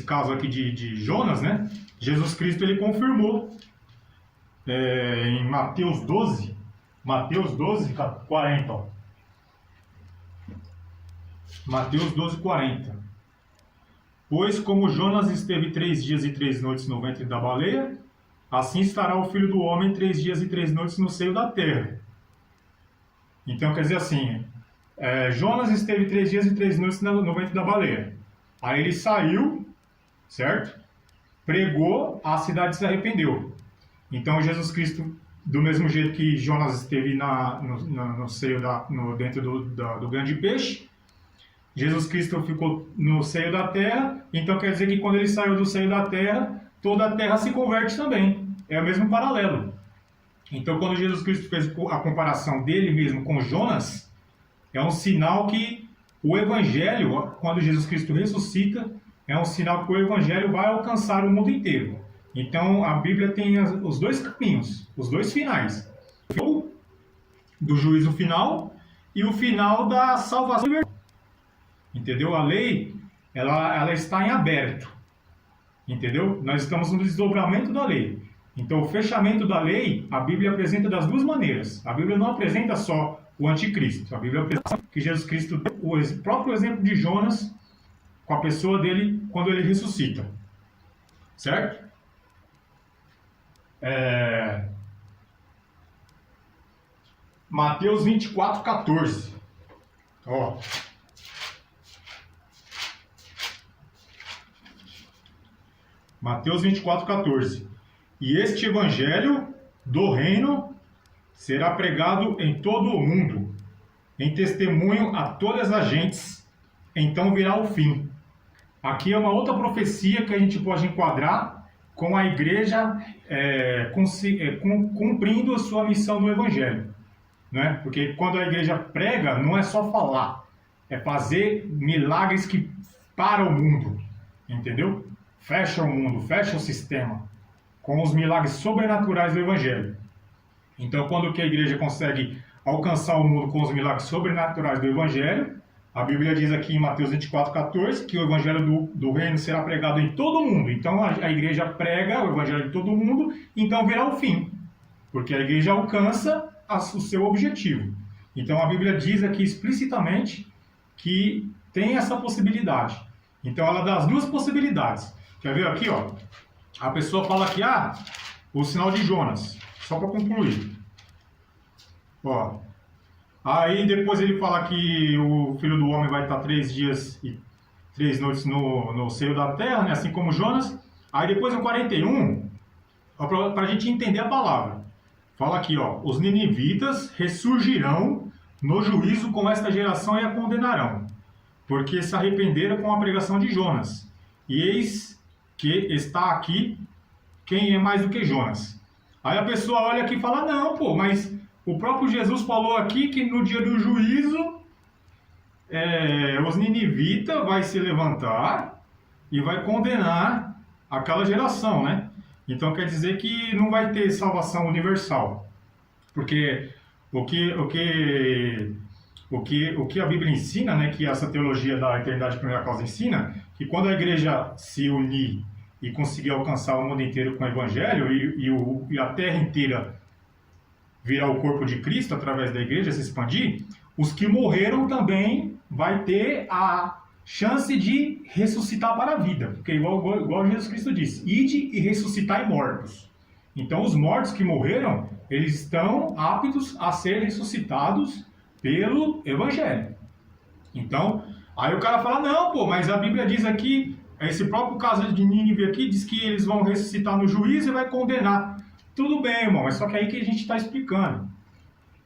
caso aqui de Jonas, né? Jesus Cristo ele confirmou em Mateus 12, 40, ó. Mateus 12, 40. Pois como Jonas esteve 3 dias e 3 noites no ventre da baleia, assim estará o Filho do Homem 3 dias e 3 noites no seio da terra. Então quer dizer assim, Jonas esteve 3 dias e 3 noites no ventre da baleia. Aí ele saiu, certo? Pregou, a cidade se arrependeu. Então Jesus Cristo, do mesmo jeito que Jonas esteve no seio dentro do grande peixe, Jesus Cristo ficou no seio da terra, então quer dizer que quando ele saiu do seio da terra, toda a terra se converte também. É o mesmo paralelo. Então quando Jesus Cristo fez a comparação dele mesmo com Jonas, é um sinal que o Evangelho, quando Jesus Cristo ressuscita, é um sinal que o Evangelho vai alcançar o mundo inteiro. Então a Bíblia tem os dois caminhos, os dois finais. O do juízo final e o final da salvação. Entendeu? A lei, ela está em aberto. Entendeu? Nós estamos no desdobramento da lei. Então, o fechamento da lei, a Bíblia apresenta das duas maneiras. A Bíblia não apresenta só o anticristo. A Bíblia apresenta que Jesus Cristo, o próprio exemplo de Jonas, com a pessoa dele, quando ele ressuscita. Certo? Mateus 24, 14. Ó. Mateus 24, 14. E este evangelho do reino será pregado em todo o mundo, em testemunho a todas as gentes, então virá o fim. Aqui é uma outra profecia que a gente pode enquadrar com a igreja cumprindo a sua missão no evangelho. Né? Porque quando a igreja prega, não é só falar, é fazer milagres que param o mundo, entendeu? Fecha o mundo, fecha o sistema, com os milagres sobrenaturais do Evangelho. Então, quando que a igreja consegue alcançar o mundo com os milagres sobrenaturais do Evangelho, a Bíblia diz aqui em Mateus 24, 14, que o Evangelho do reino será pregado em todo o mundo. Então, a igreja prega o Evangelho em todo o mundo, então virá o fim, porque a igreja alcança o seu objetivo. Então a Bíblia diz aqui explicitamente que tem essa possibilidade. Então ela dá as duas possibilidades. Quer ver aqui, ó? A pessoa fala aqui, o sinal de Jonas. Só para concluir. Ó. Aí depois ele fala que o Filho do Homem vai estar 3 dias e 3 noites no seio da terra, né? Assim como Jonas. Aí depois no 41, para a gente entender a palavra. Fala aqui, ó. Os ninivitas ressurgirão no juízo com esta geração e a condenarão, porque se arrependeram com a pregação de Jonas. E eis que está aqui quem é mais do que Jonas. Aí a pessoa olha aqui e fala, não, pô, mas o próprio Jesus falou aqui que no dia do juízo os ninivitas vai se levantar e vai condenar aquela geração, né? Então quer dizer que não vai ter salvação universal. Porque o que a Bíblia ensina, né, que essa teologia da eternidade de primeira causa ensina, que quando a igreja se unir e conseguir alcançar o mundo inteiro com o evangelho e a terra inteira virar o corpo de Cristo através da igreja, se expandir, os que morreram também vai ter a chance de ressuscitar para a vida, porque igual Jesus Cristo disse, ide e ressuscitai mortos. Então os mortos que morreram, eles estão aptos a ser ressuscitados pelo Evangelho. Então, aí o cara fala, não, pô, mas a Bíblia diz aqui, esse próprio caso de Nínive aqui, diz que eles vão ressuscitar no juízo e vai condenar. Tudo bem, irmão, mas só que aí que a gente está explicando.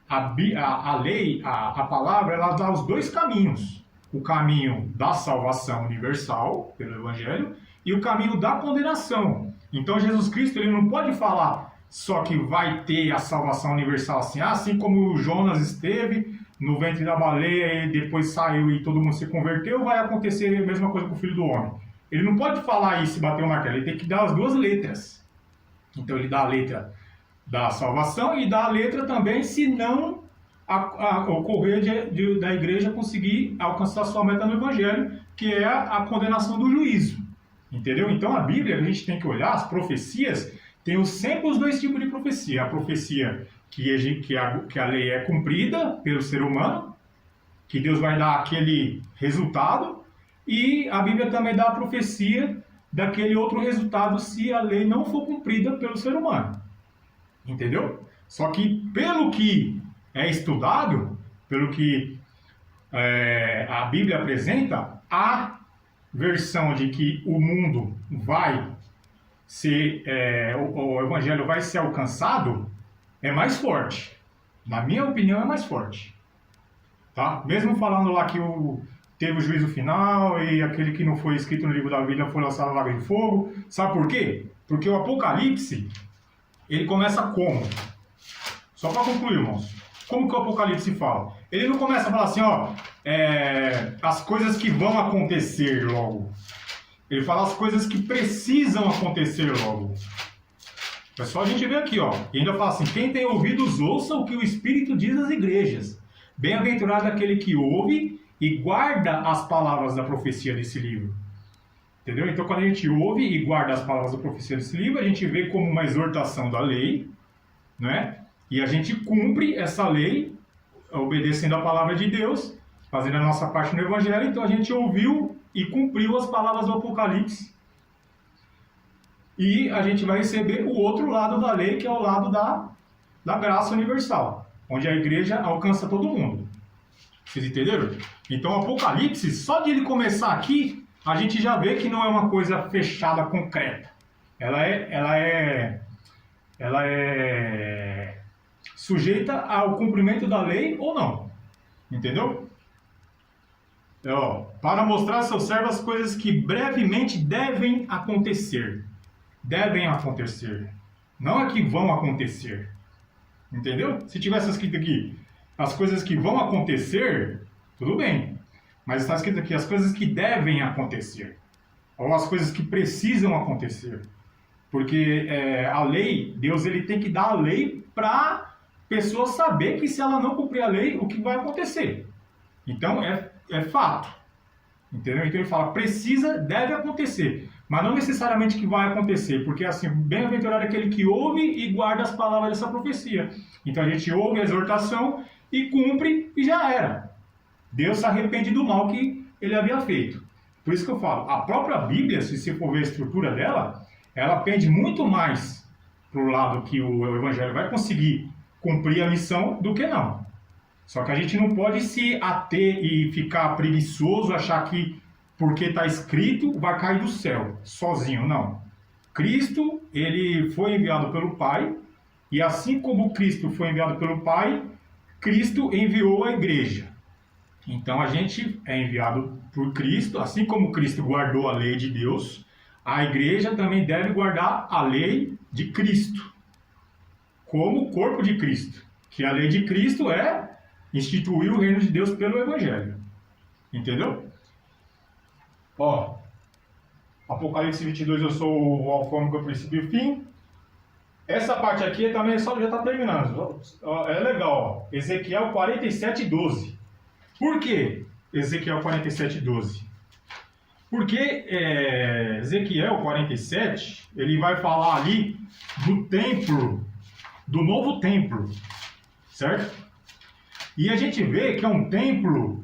A lei, a palavra, ela dá os dois caminhos. O caminho da salvação universal, pelo Evangelho, e o caminho da condenação. Então Jesus Cristo, ele não pode falar só que vai ter a salvação universal assim como Jonas esteve no ventre da baleia e depois saiu e todo mundo se converteu, vai acontecer a mesma coisa com o Filho do Homem. Ele não pode falar isso e bater o martelo, ele tem que dar as duas letras. Então ele dá a letra da salvação e dá a letra também se não ocorrer da igreja conseguir alcançar sua meta no Evangelho, que é a condenação do juízo. Entendeu? Então a Bíblia, a gente tem que olhar, as profecias, tem sempre os dois tipos de profecia. A profecia que a lei é cumprida pelo ser humano, que Deus vai dar aquele resultado, e a Bíblia também dá a profecia daquele outro resultado se a lei não for cumprida pelo ser humano. Entendeu? Só que pelo que é estudado, pelo que a Bíblia apresenta, a versão de que o mundo vai ser, o Evangelho vai ser alcançado, é mais forte. Na minha opinião, é mais forte. Tá? Mesmo falando lá que teve o juízo final e aquele que não foi escrito no livro da vida foi lançado no lago de fogo. Sabe por quê? Porque o Apocalipse, ele começa como? Só para concluir, irmãos. Como que o Apocalipse fala? Ele não começa a falar assim, as coisas que vão acontecer logo. Ele fala as coisas que precisam acontecer logo. É só a gente ver aqui, E ainda fala assim, quem tem ouvidos ouça o que o Espírito diz às igrejas. Bem-aventurado aquele que ouve e guarda as palavras da profecia desse livro. Entendeu? Então, quando a gente ouve e guarda as palavras da profecia desse livro, a gente vê como uma exortação da lei, né? E a gente cumpre essa lei, obedecendo a palavra de Deus, fazendo a nossa parte no Evangelho. Então, a gente ouviu e cumpriu as palavras do Apocalipse. E a gente vai receber o outro lado da lei, que é o lado da graça universal, onde a igreja alcança todo mundo. Vocês entenderam? Então, o Apocalipse, só de ele começar aqui, a gente já vê que não é uma coisa fechada, concreta. Ela é sujeita ao cumprimento da lei ou não. Entendeu? Para mostrar a seus servos as coisas que brevemente devem acontecer. Devem acontecer. Não é que vão acontecer. Entendeu? Se tivesse escrito aqui as coisas que vão acontecer, tudo bem. Mas está escrito aqui as coisas que devem acontecer. Ou as coisas que precisam acontecer. Porque a lei, Deus ele tem que dar a lei para a pessoa saber que se ela não cumprir a lei, o que vai acontecer. Então é fato. Entendeu? Então ele fala, deve acontecer. Mas não necessariamente que vai acontecer, porque assim, bem-aventurado é aquele que ouve e guarda as palavras dessa profecia. Então a gente ouve a exortação e cumpre e já era. Deus se arrepende do mal que ele havia feito. Por isso que eu falo, a própria Bíblia, se você for ver a estrutura dela, ela pende muito mais para o lado que o Evangelho vai conseguir cumprir a missão do que não. Só que a gente não pode se ater e ficar preguiçoso, achar que porque está escrito vai cair do céu, sozinho, não. Cristo, ele foi enviado pelo Pai, e assim como Cristo foi enviado pelo Pai, Cristo enviou a igreja. Então a gente é enviado por Cristo, assim como Cristo guardou a lei de Deus, a igreja também deve guardar a lei de Cristo, como o corpo de Cristo, que a lei de Cristo é instituir o reino de Deus pelo Evangelho. Entendeu? Ó, Apocalipse 22, eu sou o alfa, ômega, o princípio e o fim. Essa parte aqui também já está terminando. É legal, ó. Ezequiel 47:12. Por que Ezequiel 47:12? Porque Ezequiel 47, ele vai falar ali do templo, do novo templo, certo? E a gente vê que é um templo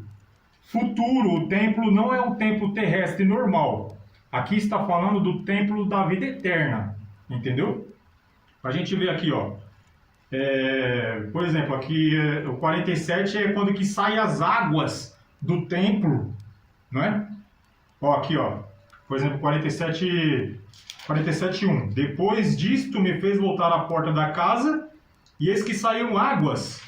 futuro, o templo não é um templo terrestre normal. Aqui está falando do templo da vida eterna, entendeu? A gente vê aqui, ó. Por exemplo, aqui o 47 é quando que saem as águas do templo, não é? Ó, aqui, ó. Por exemplo, 47:1. Depois disto me fez voltar à porta da casa, e eis que saíram águas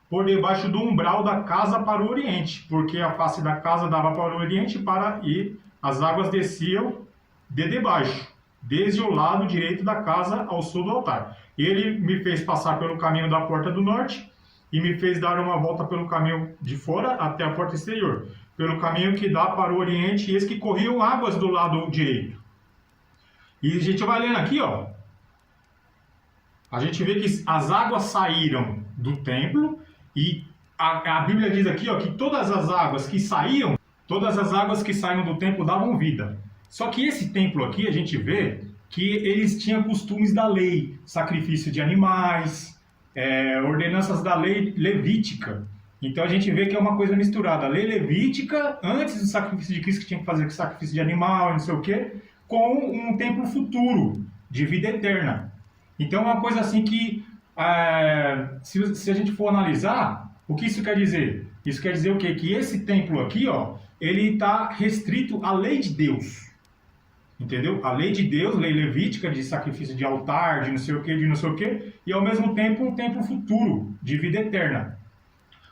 por debaixo do umbral da casa para o oriente, porque a face da casa dava para o oriente e as águas desciam de debaixo, desde o lado direito da casa ao sul do altar. Ele me fez passar pelo caminho da porta do norte e me fez dar uma volta pelo caminho de fora até a porta exterior, pelo caminho que dá para o oriente, e eis que corriam águas do lado direito. E a gente vai lendo aqui, ó. A gente vê que as águas saíram do templo e a Bíblia diz aqui, ó, que todas as águas que saíam do templo davam vida. Só que esse templo aqui, a gente vê que eles tinham costumes da lei, sacrifício de animais, ordenanças da lei levítica. Então a gente vê que é uma coisa misturada. A lei levítica, antes do sacrifício de Cristo, que tinha que fazer sacrifício de animal, não sei o quê, com um templo futuro, de vida eterna. Então é uma coisa assim que, se a gente for analisar, o que isso quer dizer? Isso quer dizer o quê? Que esse templo aqui, ó, ele está restrito à lei de Deus. Entendeu? A lei de Deus, lei levítica, de sacrifício de altar, de não sei o quê, e ao mesmo tempo um templo futuro, de vida eterna.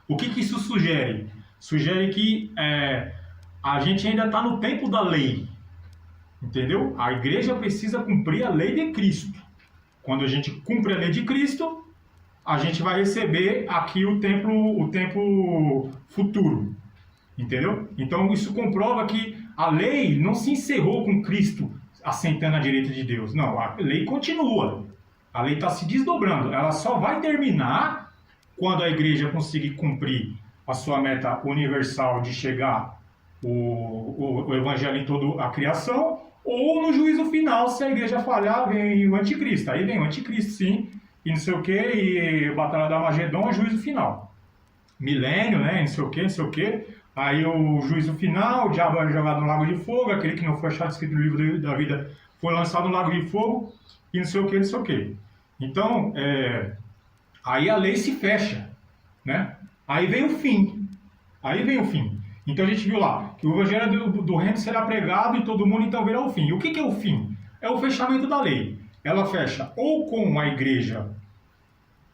O que isso sugere? Sugere que a gente ainda está no tempo da lei. Entendeu? A igreja precisa cumprir a lei de Cristo. Quando a gente cumpre a lei de Cristo, a gente vai receber aqui o templo futuro. Entendeu? Então isso comprova que a lei não se encerrou com Cristo assentando à direita de Deus. Não, a lei continua. A lei está se desdobrando. Ela só vai terminar quando a igreja conseguir cumprir a sua meta universal de chegar o evangelho em toda a criação, ou no juízo final, se a igreja falhar, vem o anticristo. Aí vem o anticristo, sim, e não sei o que, e Batalha do Armagedon é juízo final. Milênio, né, não sei o que. Aí o juízo final, o diabo é jogado no lago de fogo, aquele que não foi achado escrito no livro da vida foi lançado no lago de fogo, e não sei o que. Então, aí a lei se fecha, né? Aí vem o fim. Então a gente viu lá que o evangelho do reino será pregado e todo mundo então verá o fim. E o que é o fim? É o fechamento da lei. Ela fecha ou com a igreja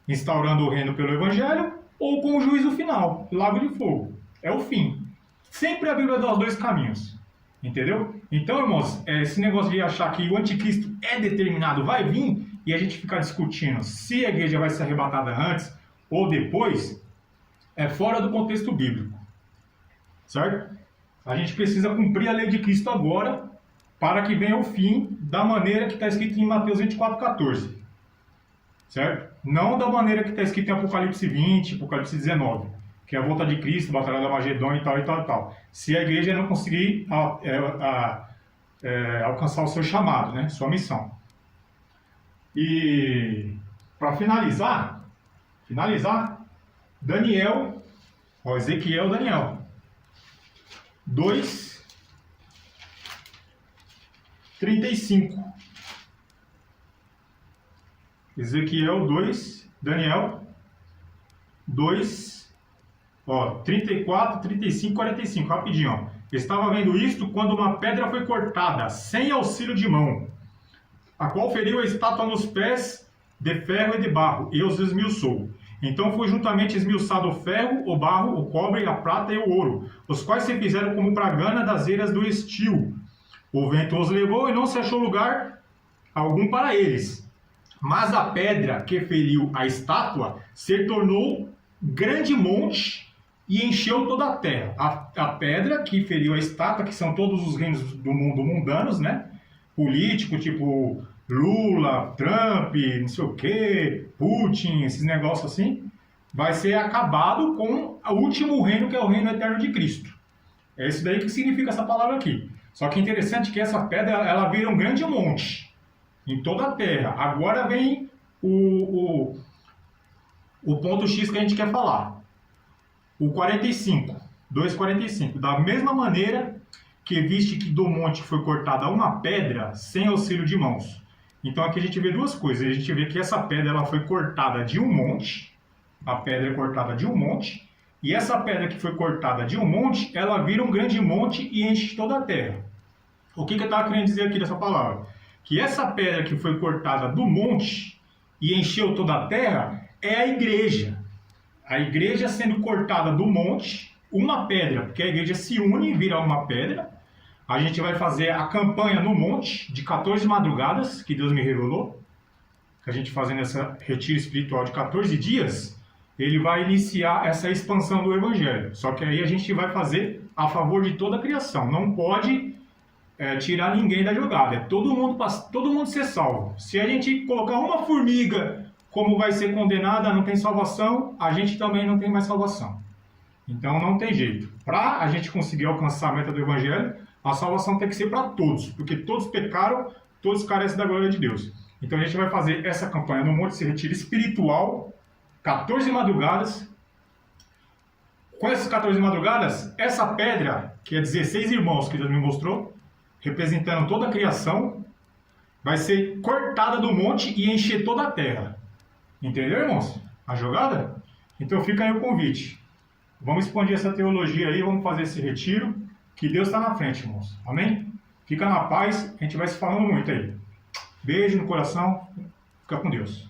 instaurando o reino pelo evangelho, ou com o juízo final, lago de fogo. É o fim. Sempre a Bíblia dá os dois caminhos. Entendeu? Então, irmãos, esse negócio de achar que o anticristo é determinado, vai vir, e a gente ficar discutindo se a igreja vai ser arrebatada antes ou depois, é fora do contexto bíblico. Certo? A gente precisa cumprir a lei de Cristo agora, para que venha o fim da maneira que está escrito em Mateus 24:14. Certo? Não da maneira que está escrito em Apocalipse 20, Apocalipse 19. Que é a volta de Cristo, Batalha do Armagedon e tal. Se a igreja não conseguir alcançar o seu chamado, né? Sua missão. E para finalizar, Daniel, ó, Ezequiel, Daniel. 2:35. Ezequiel 2, Daniel 2, ó, 34, 35, 45, rapidinho, ó. Estava vendo isto quando uma pedra foi cortada, sem auxílio de mão, a qual feriu a estátua nos pés de ferro e de barro, e os esmiuçou. Então foi juntamente esmiuçado o ferro, o barro, o cobre, a prata e o ouro, os quais se fizeram como pragana das eiras do estio. O vento os levou e não se achou lugar algum para eles. Mas a pedra que feriu a estátua se tornou grande monte e encheu toda a terra. A pedra que feriu a estátua, que são todos os reinos do mundo mundanos, né? Político, tipo Lula, Trump, não sei o que, Putin, esses negócios assim, vai ser acabado com o último reino, que é o reino eterno de Cristo. É isso daí que significa essa palavra aqui. Só que é interessante que essa pedra, ela vira um grande monte em toda a terra. Agora vem o ponto X que a gente quer falar. O 45, 2:45. Da mesma maneira que viste que do monte foi cortada uma pedra sem auxílio de mãos. Então aqui a gente vê duas coisas. A gente vê que essa pedra ela foi cortada de um monte. A pedra é cortada de um monte. E essa pedra que foi cortada de um monte, ela vira um grande monte e enche toda a terra. O que eu estava querendo dizer aqui dessa palavra? Que essa pedra que foi cortada do monte e encheu toda a terra é a igreja. A igreja sendo cortada do monte, uma pedra, porque a igreja se une e vira uma pedra. A gente vai fazer a campanha no monte de 14 madrugadas, que Deus me revelou. Que a gente fazendo essa retiro espiritual de 14 dias, ele vai iniciar essa expansão do evangelho. Só que aí a gente vai fazer a favor de toda a criação. Não pode tirar ninguém da jogada. É todo mundo ser salvo. Se a gente colocar uma formiga como vai ser condenada, não tem salvação, a gente também não tem mais salvação. Então não tem jeito. Para a gente conseguir alcançar a meta do evangelho, a salvação tem que ser para todos, porque todos pecaram, todos carecem da glória de Deus. Então a gente vai fazer essa campanha no monte, esse retiro espiritual, 14 madrugadas. Com essas 14 madrugadas, essa pedra, que é 16 irmãos que Deus me mostrou, representando toda a criação, vai ser cortada do monte e encher toda a terra. Entendeu, irmãos? A jogada? Então fica aí o convite. Vamos expandir essa teologia aí, vamos fazer esse retiro, que Deus está na frente, irmãos. Amém? Fica na paz, a gente vai se falando muito aí. Beijo no coração, fica com Deus.